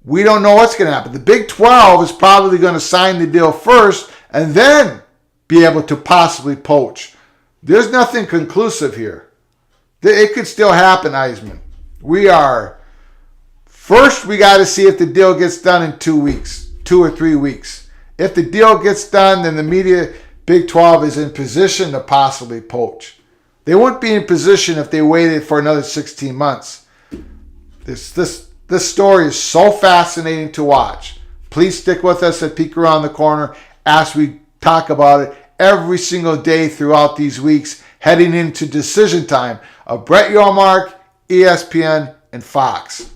The Big 12 is probably going to sign the deal first and then be able to possibly poach. There's nothing conclusive here. It could still happen, Eisman. First, we got to see if the deal gets done in 2 weeks, 2 or 3 weeks. If the deal gets done, then the media Big 12 is in position to possibly poach. They wouldn't be in position if they waited for another 16 months. This story is so fascinating to watch. Please stick with us at Peek Around the Corner as we talk about it every single day throughout these weeks, heading into decision time of Brett Yormark, ESPN, and Fox.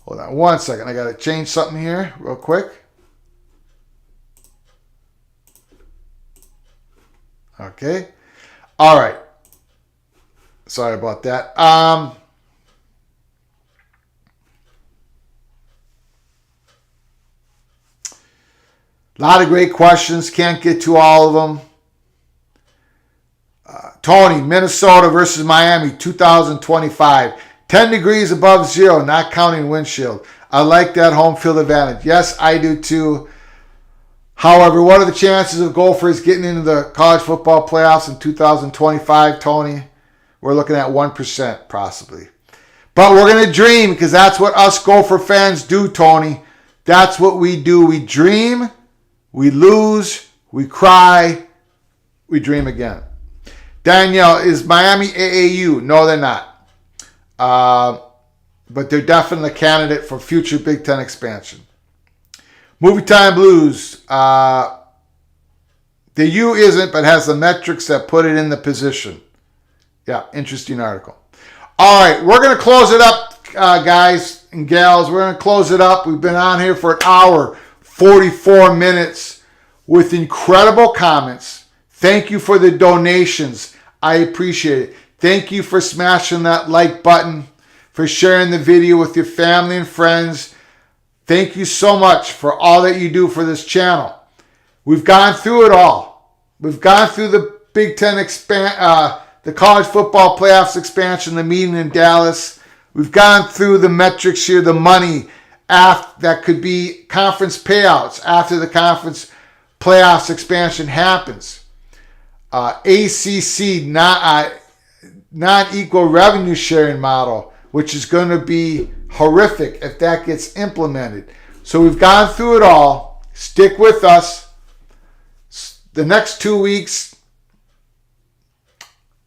Hold on one second. I got to change something here real quick. Okay. All right. Sorry about that. A lot of great questions. Can't get to all of them. Tony, Minnesota versus Miami, 2025. 10 degrees above zero, not counting windshield. I like that home field advantage. Yes, I do too. However, what are the chances of Gophers getting into the college football playoffs in 2025, Tony? We're looking at 1% possibly. But we're going to dream because that's what us Gopher fans do, Tony. That's what we do. We dream, we lose, we cry, we dream again. Danielle, is Miami AAU? No, they're not. But they're definitely a candidate for future Big Ten expansion. Movie Time Blues. The U isn't, but has the metrics that put it in the position. Yeah, interesting article. All right, we're going to close it up, guys and gals. We're going to close it up. We've been on here for an hour, 44 minutes with incredible comments. Thank you for the donations. I appreciate it. Thank you for smashing that like button, for sharing the video with your family and friends. Thank you so much for all that you do for this channel. We've gone through it all. We've gone through the Big Ten the college football playoffs expansion, the meeting in Dallas. We've gone through the metrics here, the money that could be conference payouts after the conference playoffs expansion happens. ACC non-equal revenue sharing model, which is going to be horrific if that gets implemented. So we've gone through it all. Stick with us. The next 2 weeks,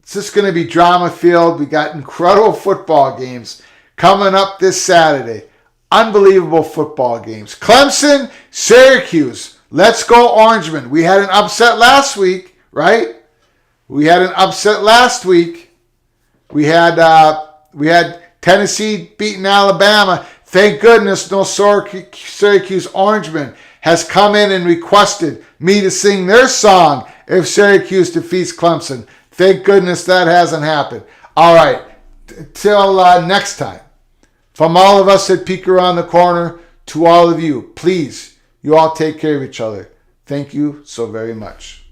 It's just going to be drama filled. We got incredible football games coming up this Saturday. Unbelievable football games. Clemson, Syracuse. Let's go Orangemen. We had an upset last week, right? We had an upset last week. We had Tennessee beating Alabama. Thank goodness no Syracuse Orangeman has come in and requested me to sing their song if Syracuse defeats Clemson. Thank goodness that hasn't happened. All right, till next time. From all of us at Peek Around the Corner to all of you, please, you all take care of each other. Thank you so very much.